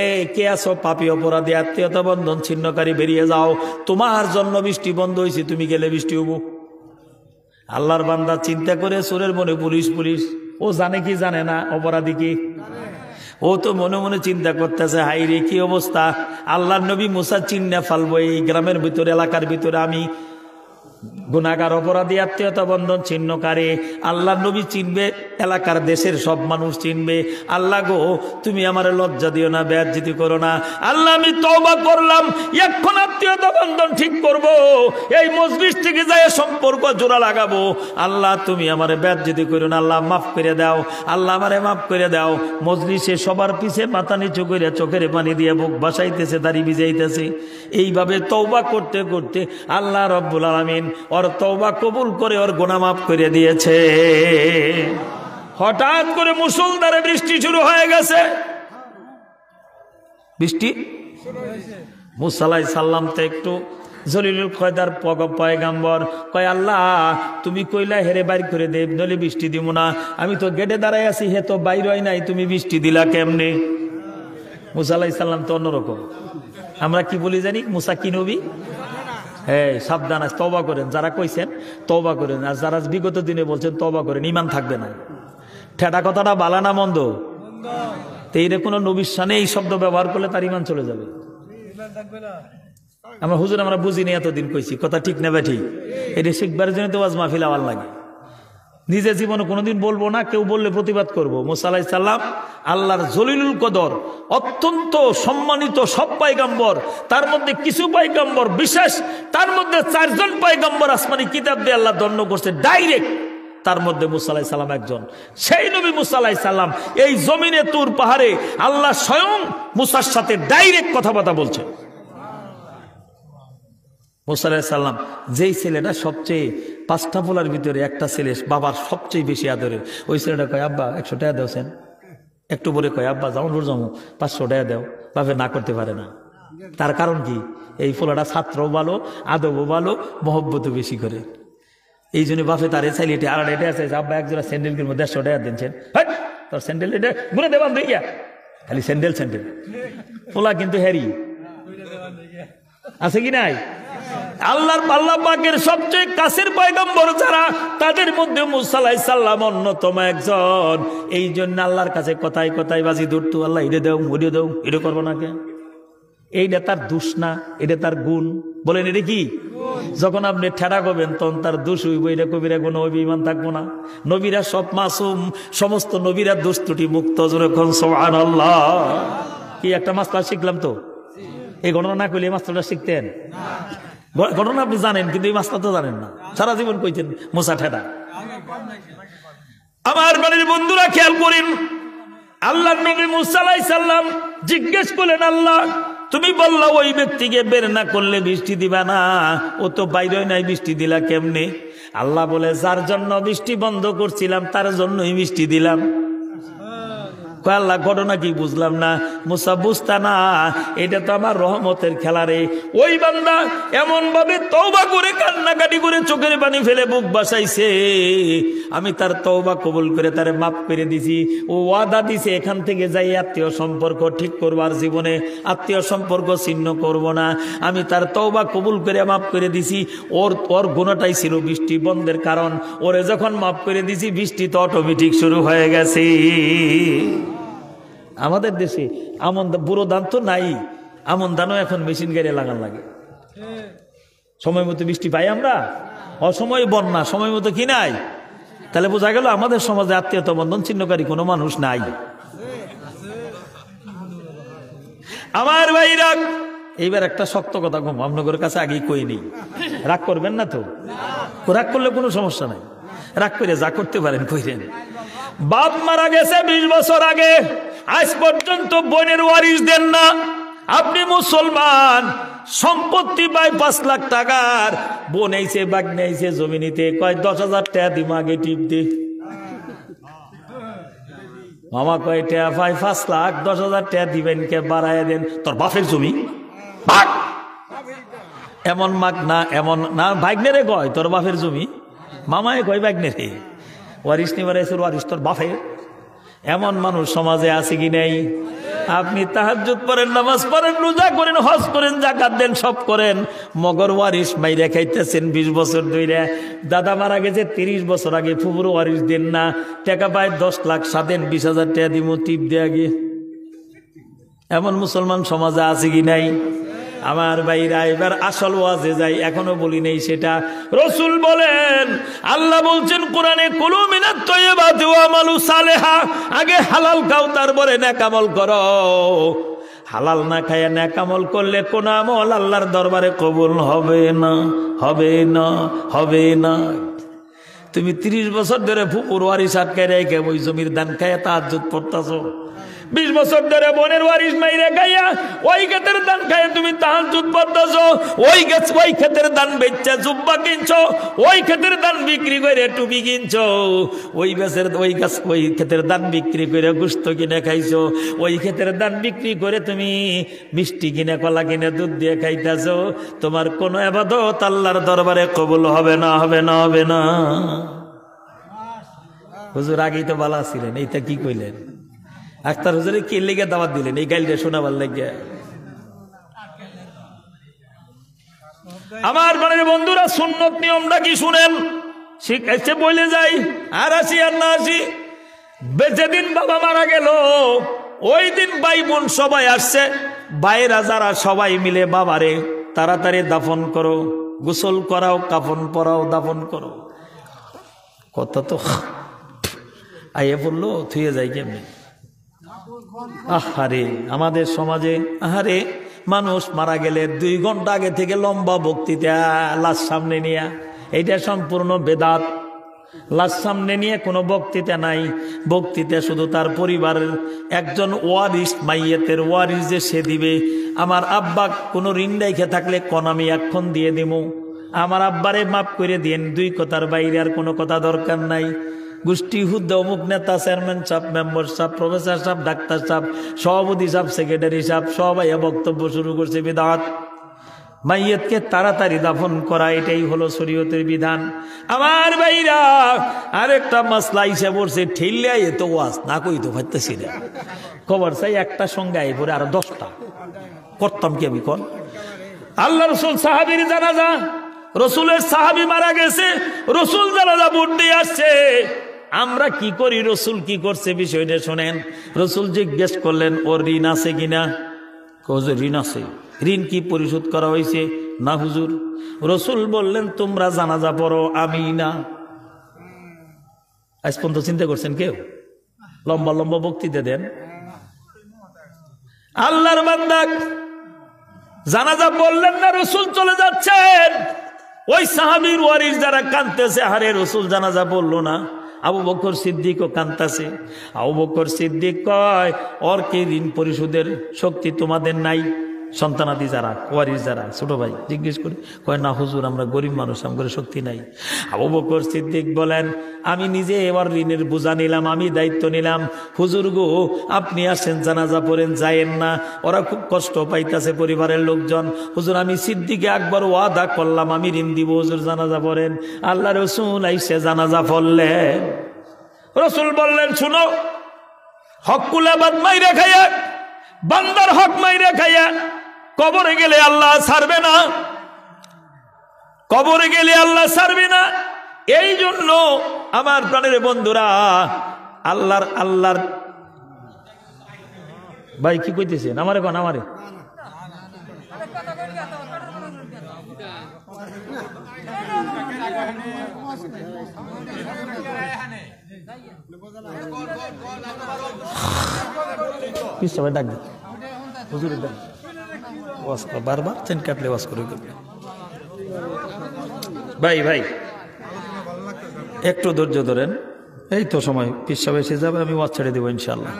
এ কে আছো পাপী অপরাধী আত্মীয়তা বন্ধন ছিন্নকারী, বেরিয়ে যাও, তোমার জন্য বৃষ্টি বন্ধ হয়েছে, তুমি গেলে বৃষ্টি হবো। আল্লাহর বান্দা চিন্তা করে সুরের মনে পুলিশ পুলিশ, ও জানে কি জানে না অপরাধী কি? ও তো মনে মনে চিন্তা করতেছে, হাই রে কি অবস্থা, আল্লাহর নবী মুসা চিন্না ফালবো, এই গ্রামের ভিতরে এলাকার ভিতরে আমি গুনাহগার অপরাধী আত্মীয়তা বন্ধন ছিন্নকারী। আল্লাহর নবী চিনবে, এলাকার দেশের সব মানুষ চিনবে। আল্লাহ গো তুমি আমার লজ্জা দিও না, বেয়াজ্জতি করো না। আল্লাহ আমি তওবা করলাম, এখন আত্মীয়তা বন্ধন ঠিক করব, এই মজলিস থেকে যায় সম্পর্ক জোড়া লাগাবো। আল্লাহ তুমি আমারে বেয়াজ্জতি করো না, আল্লাহ মাফ করে দাও, আল্লাহ আমারে মাফ করে দাও। মজলিসে সবার পিছে মাথা নিচু করে চোখের পানি দিয়ে বুক বাসাইতেছে, দাড়ি ভিজাইতেছে। এইভাবে তওবা করতে করতে আল্লাহ রব্বুল আলামিন ওর তওবা কবুল করে ওর গুনাহ মাফ করে দিয়েছে। হঠাৎ করে মুষলধারে বৃষ্টি শুরু হয়ে গেছে। বৃষ্টি মুসা আলাইহিস সালাম তো একটু জলিলুল কদর পয়গাম্বর, কয় আল্লাহ তুমি কইলা হেরে বাইর করে দে, নইলে বৃষ্টি দিব না। আমি তো গেটে দাঁড়াই আছি, হে তো বাইর হয় নাই, তুমি বৃষ্টি দিলা কেমনে? মুসা আলাইহিস সালাম তো অন্যরকম। আমরা কি বলি জানি, মুসা কি নবী? হ্যাঁ সাবধান আছে, তওবা করেন। যারা কইছেন তওবা করেন, আর যারা বিগত দিনে বলছেন তওবা করেন, ঈমান থাকবে না। ঠেটা কথাটা বালা না মন্দ? তো এইরে কোনো নবীর শানে এই শব্দ ব্যবহার করলে তার ঈমান চলে যাবে। আমরা হুজুর আমরা বুঝিনি, এতদিন কইছি, কথা ঠিক না ঠিক? এটা শিখবার জন্য তো ওয়াজ মাহফিল আওয়ার লাগে। নিজের জীবনে কোনোদিন বলবো না, কেউ বললে প্রতিবাদ করব। মুসা আলাইহিস সালাম আল্লাহর জলিলুল কদর, অত্যন্ত সম্মানিত সব পয়গম্বর, তার মধ্যে কিছু পয়গম্বর বিশেষ, তার মধ্যে 4 জন পয়গম্বর আসমানি কিতাব দিয়ে আল্লাহ ধন্য করছে ডাইরেক্ট, তার মধ্যে মুসা আলাইহিস সালাম একজন। সেই নবী মুসা আলাইহিস সালাম এই জমিনে তুর পাহাড়ে আল্লাহ স্বয়ং মুসার সাথে ডাইরেক্ট কথাবার্তা বলছে। মুসা আলাইহিস সালাম যেই ছেলেটা সবচেয়ে 5টা পোলার ভিতরে একটা ছেলে বাবার সবচেয়ে বেশি আদরের, ওই ছেলেটা কয় আব্বা 100 টাকা দেওছেন। একটু পরে কয় আব্বা যাও যাবো 500 টাকা দেও, বাপে না করতে পারে না। তার কারণ কি? এই পোলাটা ছাত্রও ভালো, আদবও ভালো, মহব্বতও বেশি করে। এই জন্য বাপে তার চাইলে এটা আর এটা আছে, আব্বা একজোড়া স্যান্ডেল কিনবো 150 টাকা দিচ্ছেন, তোর স্যান্ডেল এটা গুনে দেবান দেখিয়া, খালি স্যান্ডেল স্যান্ডেল। পোলা কিন্তু হ্যারি আছে কি নাই? আল্লাহর আল্লাহ পাকের সবচেয়ে কাছের পয়গম্বর যারা, তাদের মধ্যে মুসা আলাইহিস সালাম অন্যতম একজন। এই জন্য আল্লাহর কাছে কথায় কথায় বাজি ধরতো, আল্লাহ এটা দেও, ওটা দেও, এটা করবো না কেন? এইটা তার দোষ না, এটা তার গুণ। বলেন এটা কি? যখন আপনি ঠেড়া করবেন তখন তার দোষ হইব, এটা কবিরা কোনো অভিমান থাকবো না। নবীরা সব মাসুম, সমস্ত নবীরা দোষ ত্রুটি মুক্ত। যেরকম সুবহানাল্লাহ। কি একটা মাসলা শিখলাম তো, এই ঘটনা না কইলে এই মাসলাটা শিখতেন? ঘটনা আপনি জানেন কিন্তু এই মাসলা তো জানেন না, সারা জীবন কইতেন মোসা ঠেডা। আমার বাড়ির বন্ধুরা খেয়াল করেন, আল্লাহর নবী মুসা আলাইহিস সালাম জিজ্ঞেস করলেন, আল্লাহ তুমি বললা ওই ব্যক্তিকে বের না করলে বৃষ্টি দিবা না, ও তো বাইরে নাই, বৃষ্টি দিলা কেমনে? আল্লাহ বলে, যার জন্য বৃষ্টি বন্ধ করছিলাম তার জন্যই বৃষ্টি দিলাম। আল্লাহ ঘটনা কি বুঝলাম না। মুসা বুঝতা না, এটা তো আমার রহমতের খেলা রে। ওই বান্দা এমন ভাবে তওবা করে কান্নাকাটি করে চোখের পানি ফেলে বুক বাসাইছে, আমি তার তওবা কবুল করে তারে মাফ করে দিছি। ও ওয়াদা দিছে এখান থেকে যাই আত্মীয় সম্পর্ক ঠিক করবার, জীবনে আত্মীয় সম্পর্ক ছিন্ন করব না। আমি তার তওবা কবুল করে মাফ করে দিছি। ওর গুণাটাই ছিল বৃষ্টি বন্ধের কারণ। ওরে যখন মাফ করে দিছি, বৃষ্টি তো অটোমেটিক শুরু হয়ে গেছে। আমাদের দেশে আমন বুড়ো ধান তো নাই, আমন ধানও এখন মেশিন গাড়ি লাগান লাগে। সময় মতো বৃষ্টি পাই আমরা, অসময় বন্যা, সময় মতো কি নাই? তাহলে বোঝা গেল আমাদের সমাজে আত্মীয়তা বন্ধন ছিন্নকারী কোনো মানুষ নাই। আমার ভাইরা, এইবার একটা শক্ত কথা কম আপনাদের কাছে আগেই কই নেই, রাগ করবেন না তো? রাগ করলে কোনো সমস্যা নাই, রাগ করে যা করতে পারেন কইরেন। বাপ মারা গেছে 20 বছর আগে, আজ পর্যন্ত বোনের ওয়ারিশ দেন না। আপনি মুসলমান, সম্পত্তি পায় 5 লাখ টাকার, বোন আইছে বাগনে আইছে জমিনিতে, কয় 10,000 টাকা দিমাগে টিপ দে। মামা কয় টাকা পাই 5 লাখ, 10,000 টাকা দিবেন কে? বাড়াইয়া দেন। তোর বাপের জমি এমন মাগ না, এমন না, ভাগ্নেরে কয় তোর বাপের জমি, মামায় কয় ভাগ্নেরে। ওয়ারিশ নিবার এসে ওয়ারিশ তোর বাপের। এমন মানুষ সমাজে আছে কি নেই? আপনি তাহাজ্জুদ পড়েন, নামাজ পড়েন, রোজা করেন, হজ করেন, যাকাত দেন, সব করেন, মগর ওয়ারিশ মাইরা খাইতেছেন 20 বছর ধরে। দাদা মারা গেছে 30 বছর আগে, ফুফুর ওয়ারিশ দেন না, টাকা পায় 10 লাখ, সাদেন 20,000 টাকা দিব, টিপ দিয়ে আগে। এমন মুসলমান সমাজে আছে কি নাই? আমার ভাইরা, এবার আসল ওয়াজে যাই, এখনো বলি নেই সেটা। রসুল বলেন, আল্লাহ বলছেন কোরআনে, কুলু মিনাত তাইয়্যিবাতি ওয়া আমালু সালিহা, আগে হালাল খাও তারপরে নেক আমল করো। হালাল না খায়া নেক আমল করলে কোন আমল আল্লাহর দরবারে কবুল হবে না, হবে না, হবে না। তুমি 30 বছর ধরে ফুপুর ওয়ারিশ আটকায় রেখে ওই জমির দান খায়া তাহাজ্জুদ পড়তাছো। 20 বছর ধরে বোনের ওয়ারিশ মাইরে খাইয়া ওই ক্ষেতের দান খাইয়া তুমি তাহাজ্জুদ পড়তাছো। ওই ক্ষেতের দান বেচা জুব্বা কিনছো, ওই ক্ষেতের দান বিক্রি করে টুপি কিনছো, ওই ক্ষেতের দান বিক্রি করে গোশত কিনে খাইছো, ওই ক্ষেতের দান বিক্রি করে তুমি মিষ্টি কিনে, কলা কিনে, দুধ দিয়ে খাইতেছো। তোমার কোনো ইবাদত আল্লাহর দরবারে কবুল হবে না, হবে না, হবে না। হুজুর আগেই তো ভালো ছিলেন, এইটা কি কইলেন? আখতার হুজুরে কি লেগে দাওয়াত দিলেন এই গাইলটা শোনাবার লাগে? আমার বাড়ির বন্ধুরা, সুন্নত নিয়মটা কি শুনেন, শিখাইছে বলে যাই। আর আসি আর না আসি, যেদিন বাবা মারা গেল ওই দিন ভাই বোন সবাই আসছে। ভাইরা যারা সবাই মিলে বাবারে তাড়াতাড়ি দাফন করো, গোসল করাও, কাফন পরাও, দাফন করো। কত তো আইয়ে পড়লো, থুয়ে যাই কেমনি। আহারে আমাদের সমাজে, আহারে মানুষ মারা গেলে 2 ঘন্টা আগে থেকে লম্বা বক্তৃতা লাশ সামনে নিয়ে, এইটা সম্পূর্ণ বেদাত। লাশ সামনে নিয়ে কোনো বক্তৃতা নাই। বক্তৃতা শুধু তার পরিবারের একজন ওয়ারিশ, মাইয়েতের ওয়ারিশ যে সে দিবে। আমার আব্বা কোনো ঋণ রেখে থাকলে কোন আমি এখন দিয়ে দিব, আমার আব্বারে মাফ করে দিন, 2 কথার বাইরে আর কোনো কথা দরকার নাই। গোষ্ঠী হুদ্দা অমুক নেতা, চেয়ারম্যান সাহেব, মেম্বার সাহেব, প্রফেসর সাহেব, ডাক্তার সাহেব, সভাপতি সাহেব, সেক্রেটারি সাহেব, সবাই বক্তব্য শুরু করছে বিদআত। মাইয়াতকে তাড়াতাড়ি দাফন করা, এটাই হলো শরীয়তের বিধান। আমার ভাইরা, আরেকটা মাসলা আইসা পড়ছে, ঠেলিয়া এত ওয়াজ না কই তো ভাবতেছি না, খবর চাই একটা সঙ্গে আই পড়ে আরো 10টা করতাম কি আমি কোন? আল্লাহ রসুল সাহাবীর জানাজা, রসুলের সাহাবী মারা গেছে, রসুল জানাজা পড়তে আসছে। আমরা কি করি, রসুল কি করছে বিষয়টা শোনেন। রসুল জিজ্ঞেস করলেন ওর ঋণ আছে কিনা? হুজুর ঋণ আছে। ঋণ কি পরিশোধ করা হয়েছে? না হুজুর। রসুল বললেন তোমরা জানাজা পড়ো, আমি না। আজ পর্যন্ত চিন্তা করছেন কেউ? লম্বা লম্বা বক্তৃতা দেন, আল্লাহর বান্দা জানাজা বললেন না, রসুল চলে যাচ্ছেন। ওই সাহাবীর ওয়ারিস যারা কাঁদতেছে, হারে রসুল জানাজা বললো না। আবু বকর সিদ্দিকও কাঁদতেছে। আবু বকর সিদ্দিক কয়, ওর কি ঋণ পরিশোধের শক্তি তোমাদের নাই? সন্তানাদি যারা, ওয়ারিস যারা, ছোট ভাই জিজ্ঞেস করি, কয় না হুজুর, আমরা গরিব মানুষ, আমাদের শক্তি নাই। আবু বকর সিদ্দিক বলেন, আমি নিজে এবার ঋণের বোঝা নিলাম, আমি দায়িত্ব নিলাম। হুজুর গো, আপনি আসেন, জানাজা পড়েন, যায়েন না, ওরা খুব কষ্ট পাইতেছে পরিবারের লোকজন। হুজুর, আমি সিদ্দিকে একবার ওয়াদা করলাম, আমি ঋণ দিব, হুজুর জানাজা পড়েন। আল্লাহ রসুল আইসে জানাজা পড়লেন। রসুল বললেন, শুনো, হকুল আবাদ মাইরে খাইয়া, বান্দার হক মাইরে খাইয়া কবরে গেলে আল্লাহ ছাড়বে না, কবরে গেলে আল্লাহ ছাড়বে না। এই জন্য আমার প্রাণের বন্ধুরা, আল্লাহর ভাই কি কইতেছেন? আমারে কোন, আমারে ডাক দিন, হুজুরের ডাক, বারবার চেন কাটলে ওয়াজ করে। ভাই ভাই একটু ধৈর্য ধরেন, এই তো সময় পিসাব এসে যাবে, আমি ওয়াজ ছেড়ে দেবো ইনশাল্লাহ।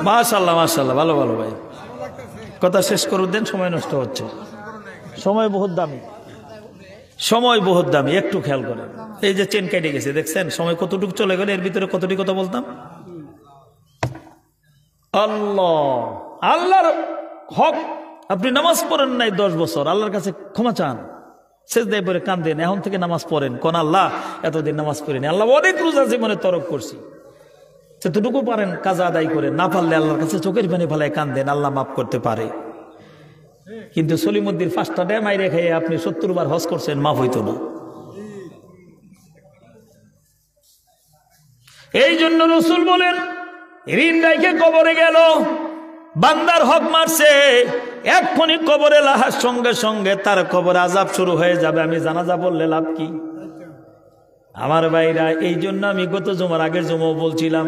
মাশাল্লাহ মাশাল্লাহ, ভালো ভালো ভাই, কথা শেষ করে দেন, সময় নষ্ট হচ্ছে। সময় বহুত দামি, সময় বহুত দামি, একটু খেয়াল করেন। এই যে চেন কেটে গেছে, দেখছেন সময় কতটুকু চলে গেল, এর ভিতরে কতটুকু কথা বলতাম। আল্লাহর হক, আপনি নামাজ পড়েন নাই 10 বছর, আল্লাহর কাছে ক্ষমা চান, সেজদায় পড়ে কান্দেন, এখন থেকে নামাজ পড়েন, কোন আল্লাহ এতদিন নামাজ পড়েনি, আল্লাহ অনেক রোজা জীবনে তরক করছি, যতটুকু পারেন কাজা আদায় করে, না পারলে আল্লাহর কাছে চোখের পানি ফেলায় কান্দেন, আল্লাহ মাফ করতে পারে। কিন্তু সলিমুদ্দিন 5টা ডে মাইরে খেয়ে আপনি 70 বার হজ করছেন, মাফ হইতো না। এই জন্য রসুল বলেন, ঋণ রাইখে কবরে গেল, বান্দার হক মারছে, এক্ষুনি কবরে লাহার সঙ্গে সঙ্গে তার কবর আযাব শুরু হয়ে যাবে। আমি জানাজা বললে লাভ কি? আমার ভাইরা, এই জন্য আমি গত জুমার আগের জুমাও বলছিলাম,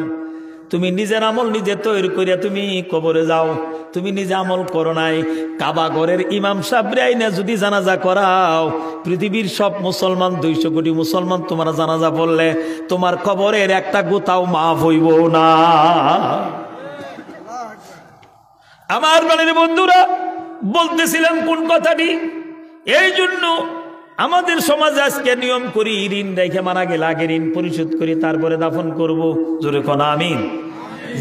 তুমি নিজের আমল নিজে তৈরি করিয়া তুমি কবরে যাও, তুমি নিজে আমল করো নাই। কাবা ঘরের ইমাম সাহেবরে আইনা যদি জানাজা করাও, পৃথিবীর সব মুসলমান 200 কোটি মুসলমান তোমার জানাজা পড়লে তোমার কবরের একটা গোতাও মাফ হইব না। আমার বাড়ির বন্ধুরা বলতেছিলাম কোন কথাটি, এই জন্য আমাদের সমাজে আজকে নিয়ম করি, ঋণ রেখে মারা গেলে আগে ঋণ পরিশোধ করি, তারপরে দাফন করব। জোরে কোন আমিন।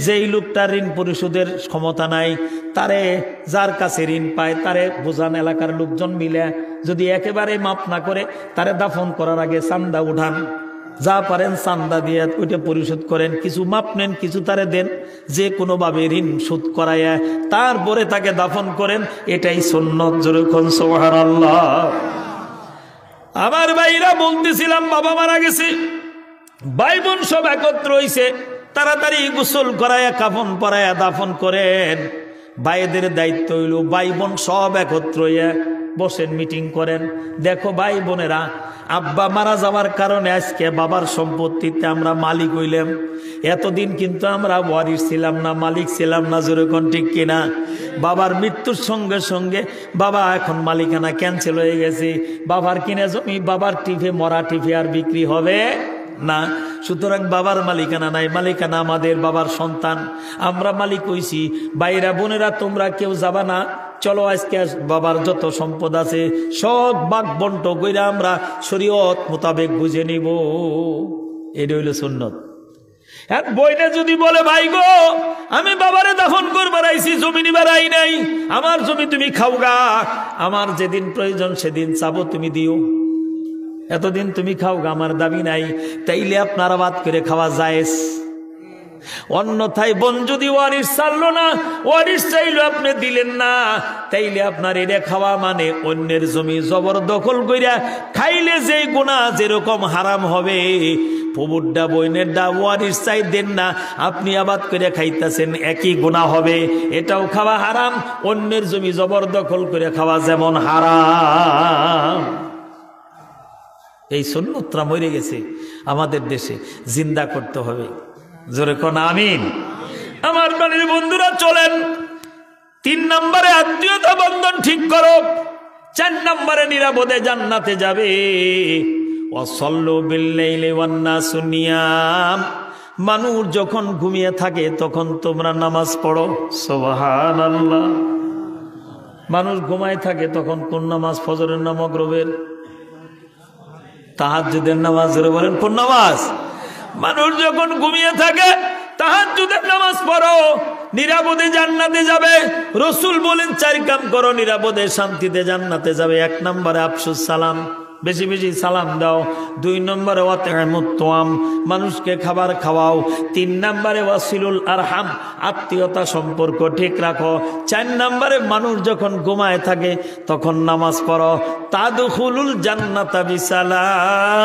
যেই লোকটার ঋণ পরিশোধের ক্ষমতা নাই, তারে যার কাছে ঋণ পায় তারে বোঝান, এলাকার লোকজন মিলে যদি একেবারে মাপ না করে, তারে দাফন করার আগে চান্দা উঠান, যা পারেন চান্দা দিয়ে ওইটা পরিশোধ করেন, কিছু মাপ নেন, কিছু তারে দেন, যে কোনোভাবে ঋণ শোধ করাইয়া তারপরে তাকে দাফন করেন, এটাই সুন্নত। জোরে কোন সুবহানাল্লাহ। আমার ভাইরা বলতেছিলাম, বাবা মারা গেছে, ভাই বোন সব একত্র হইছে, তাড়াতাড়ি গোসল করাইয়া কাফন পরাইয়া দাফন করেন। ভাইদের দায়িত্ব হইল, ভাই বোন সব একত্র হইয়া বসেন, মিটিং করেন। দেখো ভাই বোনেরা, আব্বা মারা যাওয়ার কারণে আজকে বাবার সম্পত্তিতে আমরা মালিক হইলাম, এতদিন কিন্তু আমরা ওয়ারিস ছিলাম না, মালিক ছিলাম না। জোরে কোন ঠিক কিনা? বাবার মৃত্যুর সঙ্গে সঙ্গে বাবা এখন মালিকানা ক্যান্সেল হয়ে গেছে, বাবার কিনে জমি বাবার টিফে, মরা টিফে আর বিক্রি হবে না। সুতরাং বাবার মালিকানা নাই, মালিকানা আমাদের, বাবার সন্তান আমরা মালিক হইছি। ভাইরা বোনেরা, তোমরা কেউ যাবা না, চলো আজকে বাবার যত সম্পদ আছে সব ভাগ বন্ট কইরা আমরা শরীয়ত মোতাবেক বুঝে নিব। এটা হইল সুন্নত। এক বইটা যদি বলে, ভাই গো আমি বাবারে দাফন করবার আইছি, জমি নিবার আই নাই, আমার জমি তুমি খাওগা, আমার যেদিন প্রয়োজন সেদিন চাবো তুমি দিও, এতদিন তুমি খাওগা, আমার দাবি নাই, তাইলে আপনারা বাদ করে খাওয়া জায়েজ। অন্যথায় বোন যদি ওয়ারিস চাইলো না, ওয়ারিস চাইলো আপনি দিলেন না, তাইলে আপনার এটা খাওয়া মানে অন্যের জমি জবরদখল কইরা খাইলে যেই গুনাহ যেরকম হারাম হবে, প্রবুড্ডা বইনের ডা ওয়ারিস চাই দেন না, আপনি আবাদ করে খাইতেছেন, একই গুনাহ হবে। এটাও খাওয়া হারাম, অন্যের জমি জবরদখল করে খাওয়া যেমন হারাম। এই সুন্নতরা মরে গেছে, আমাদের দেশে জিন্দা করতে হবে। জোরে কোন আমিন। আমার প্রাণের বন্ধুরা চলেন 3 নম্বরে আত্মীয়তা বন্ধন ঠিক করো, 4 নম্বরে নিরাপদে জান্নাতে যাবে। ওয়াসাল্লু বিল-লাইলি ওয়ান-নাসু নিয়াম, মানুষ যখন ঘুমিয়ে থাকে তখন তোমরা নামাজ পড়ো। সুবহানাল্লাহ। মানুষ ঘুমায় থাকে তখন কোন নামাজ? ফজরের না মাগরিবের? তাহাজ্জুদের নামাজ। বলেন কোন নামাজ? মানুষ যখন ঘুমিয়ে থাকে তাহাজ্জুদের নামাজ পড়ো, নিরাপদে জান্নাতে যাবে। রাসূল বলেন 4 কাম করো, নিরাপদে শান্তিতে জান্নাতে যাবে। 1 নম্বরে আফসুস সালাম, বেশি বেশি সালাম দাও। 2 নম্বরে ওয়াতিমুত তুআম, মানুষকে খাবার খাওয়াও। 3 নম্বরে ওয়াসিলুল আরহাম, আত্মীয়তা সম্পর্ক ঠিক রাখো। 4 নম্বরে মানুষ যখন ঘুমায় থাকে তখন নামাজ পড়ো। তাদখুলুল জান্নাতা বিসালাম,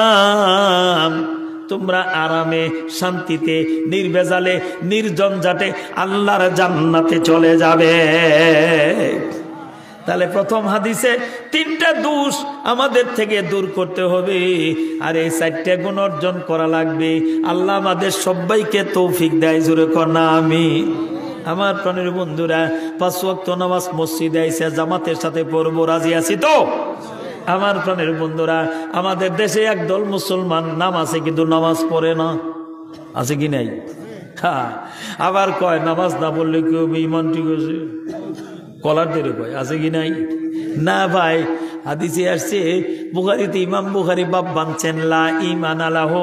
তোমরা আরামে শান্তিতে নির্ভেজালে নির্ঝঞ্ঝাটে আল্লাহর জান্নাতে চলে যাবে। তাহলে প্রথম হাদিসে 3টা দোষ আমাদের থেকে দূর করতে হবে, আর এই 4টা গুণ অর্জন করা লাগবে। আল্লাহ আমাদের সবাইকে তৌফিক দেয়, জোরে কর না আমিন। আমার প্রাণের বন্ধুরা, 5 ওয়াক্ত নামাজ মসজিদে আইসা জামাতের সাথে পড়ব, রাজি আছি তো? আমার প্রাণের বন্ধুরা, আমাদের দেশে একদল মুসলমান নাম আছে কিন্তু নামাজ পড়ে না, আছে কি নাই? হ্যাঁ, আবার কয় নামাজ না পড়লে কেউ ইমান ঠিক আছে, কলার ধরে কয়, আছে কি নাই? না ভাই, হাদিসে আসছে, বুখারীতে ইমাম বুখারী বাব বানছেন লা ঈমান আলাহু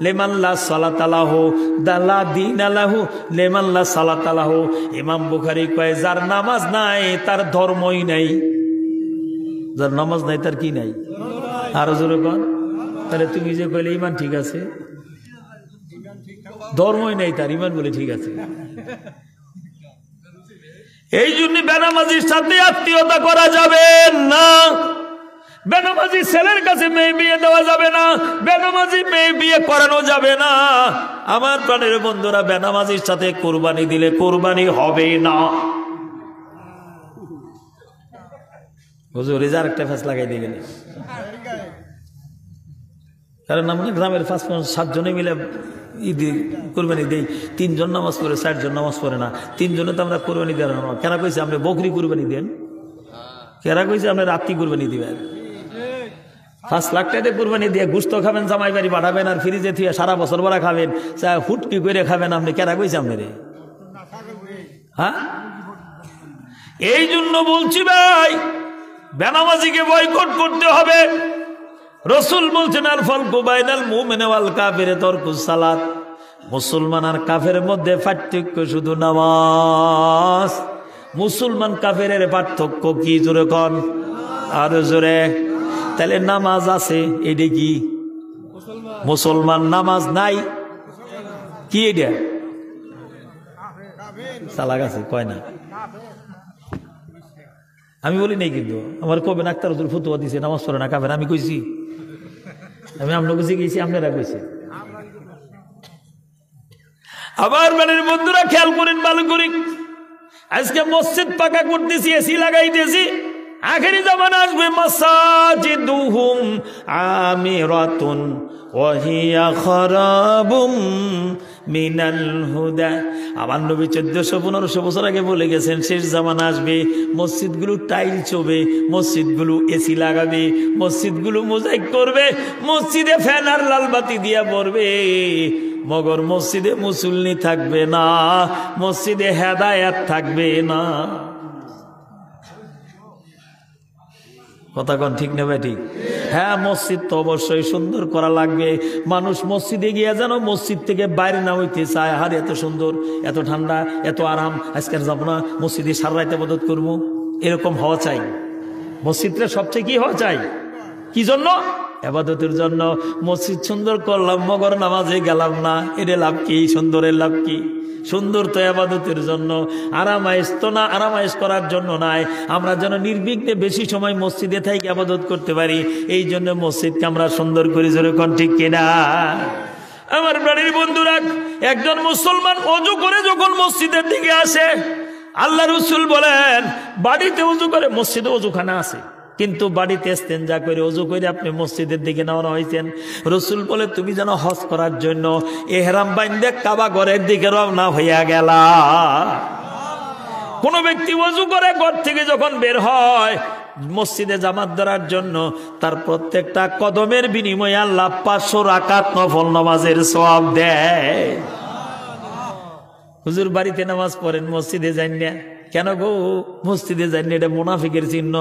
লিমান লা সালাত আলাহু দালা দীন আলাহু লিমান লা সালাত আলাহু। ইমাম বুখারী কয় যার নামাজ নাই তার ধর্মই নাই। যার নামাজ নাই তার কি নাই? আরো জোরে কর। তাহলে তুমি যে কইলে ইমান ঠিক আছে, ধর্মই নাই তার, ইমান বলে ঠিক আছে। এই জন্য বেনামাজির সাথে আত্মীয়তা করা যাবে না। বেনামাজি ছেলের কাছে মেয়ে বিয়ে দেওয়া যাবে না, বেনামাজি মেয়ে বিয়ে করানো যাবে না। আমার প্রাণের বন্ধুরা, বেনামাজির সাথে কুরবানি দিলে কুরবানি হবে না। হুজুর রেজার একটা ফেস লাগাই দিয়ে গেলে, কারণ আমরা গ্রামের 5-7 জনে মিলে ঈদ কুরবানি দেই। 3 জন নামাজ পড়ে, 4 জন নামাজ পড়ে না। 3 জনে তো আমরা কুরবানি দেওয়া না। কেন কইছে আপনি বকরি কুরবানি দেন? কেরা কইছে আপনি রাত্রি কুরবানি দিবেন? 5 লাখ টাকা কুরবানি দিয়ে গুস্ত খাবেন, জামাই বাড়ি পাঠাবেন, আর ফ্রিজে থুয়ে সারা বছর ভরা খাবেন, হুটকি করে খাবেন আপনি? কেরা কইছে আপনি রে? হ্যাঁ, এই জন্য বলছি ভাই, বেনামাজিকে বয়কট করতে হবে। রাসূল বলছেন আল ফারকু বাইনাল মুমিনি ওয়াল কাফিরি তারকুস সালাত, মুসলমান আর কাফের মধ্যে পার্থক্য শুধু নামাজ। মুসলমান কাফেরের পার্থক্য কি? জোরে কোন, আর জোরে। তাহলে নামাজ আছে, এটা কি? মুসলমান। নামাজ নাই, কি এটা? চালাক আছে, কয় না। আমি বলি নাই কিন্তু, আমার কবে আক্তার হুজুর ফতোয়া দিছে নামাজ পড়ে না কাফের, আমি কইছি? আমি আপনাকে বুঝে গেছি, আপনারা কইছে। আবার বাড়ির বন্ধুরা খেয়াল করেন, ভালো করে। আজকে মসজিদ পাকা করতেছি, এসি লাগাইতেছি, আখেরি জামানা আসবে মাসাজিদুহুম আমিরাতুন ওয়া হিয়া খারাবুম মিনাল হুদা। আমার নবী 1400-1500 বছর আগে বলে গেছেন, শেষ জামানা আসবে, মসজিদগুলো টাইলস হবে, মসজিদগুলো এসি লাগাবে, মসজিদগুলো মোজাইক করবে, মসজিদে ফ্যান আর লাল বাতি দিয়া পড়বে, মগর মসজিদে মুসল্লি থাকবে না, মসজিদে হেদায়েত থাকবে না। কথা কোন ঠিক নেবে? ঠিক। হ্যাঁ, মসজিদ তো অবশ্যই সুন্দর করা লাগবে। মানুষ মসজিদে গিয়ে যেন মসজিদ থেকে বাইরে না হইতে চায়। হার এত সুন্দর, এত ঠান্ডা, এত আরাম, আজকে যাবো না মসজিদে, সারা রাত ইবাদত করবো, এরকম হওয়া চাই। মসজিদটা সবচেয়ে কি হওয়া চাই? কি জন্য? ইবাদতের জন্য। মসজিদ সুন্দর করলাম, মগর নামাজে গেলাম না, এর লাভ কি? সুন্দরের লাভ কি? সুন্দর তো ইবাদতের জন্য, আরামায়েশ তো না, আরামায়েশ করার জন্য নাই। আমরা যেন নির্বিঘ্নে বেশি সময় মসজিদে থেকে ইবাদত করতে পারি, এই জন্য মসজিদকে আমরা সুন্দর করি। জোরে কোন ঠিক কিনা? আমার প্রাণের বন্ধুরা, একজন মুসলমান ওযু করে যখন মসজিদের দিকে আসে, আল্লাহ রাসূল বলেন বাড়িতে ওযু করে, মসজিদে ওযুখানা আছে, কিন্তু বাড়িতে ইস্তেঞ্জা করে ওযু করে আপনি মসজিদের দিকে রওনা হয়েছেন। রাসূল বলে তুমি যেন হজ করার জন্য ইহরাম বাঁধে কাবা ঘরের দিকে রওনা হইয়া গেলা। কোন ব্যক্তি ওযু করে ঘর থেকে যখন বের হয় মসজিদে জামাত ধরার জন্য, তার প্রত্যেকটা কদমের বিনিময়ে আল্লাহ 500 রাকাত নফল নামাজের সওয়াব দেয়। হুজুর বাড়িতে নামাজ পড়েন, মসজিদে যান না কেন গো? মসজিদে যান না, এটা মুনাফিকের চিহ্ন।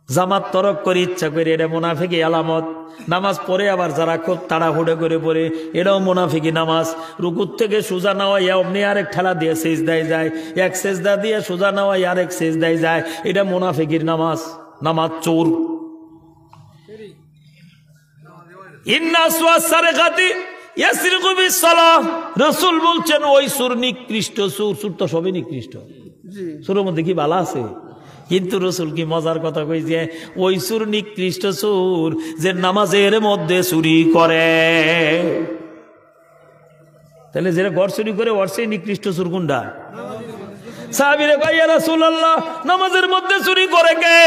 জামাত তরক করে ইচ্ছা করে, এটা মুনাফিকি আলামত। নামাজ পড়ে আবার যারা খুব তাড়াহুড়ো করে পড়ে, এটাও মুনাফিকি নামাজ। রুকুর থেকে সোজা নেওয়া অমনি আরেক ঠেলা দিয়ে সিজদায় যায়, এক সিজদা দিয়ে সোজা নেওয়া আরেক সিজদায় যায়, এটা মুনাফিকির নামাজ, নামাজ চোর। রাসূল বলছেন ওই সুর নিকৃষ্ট সুর। সুর তো সবই নিকৃষ্ট, সুরের মধ্যে কি বালা আছে? কিন্তু রাসূল কি মজার কথা কইছে, ওই সুর নিকৃষ্ট সুর যে নামাজের মধ্যে চুরি করে। তাহলে যেটা ঘর চুরি করে ওর সেই নিকৃষ্ট সুর কোনটা? সাহাবীরা কয় ইয়া রাসূলুল্লাহ নামাজের মধ্যে চুরি করে কে?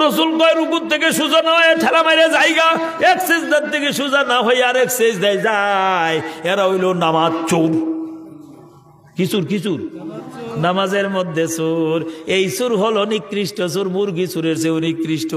রাসূল কয় রুকুর থেকে সোজা না হয়ে ঠেলা মাইরে যায়গা, এক সিজদার থেকে সোজা না হয়ে আরেক সিজদায় যায়, এরা হইল নামাজ চোর। কিসুর কিসুর নামাজের মধ্যে সুর। এই সুর হলো নিকৃষ্ট সুর, মুরগি সুরের চেয়েও নিকৃষ্ট।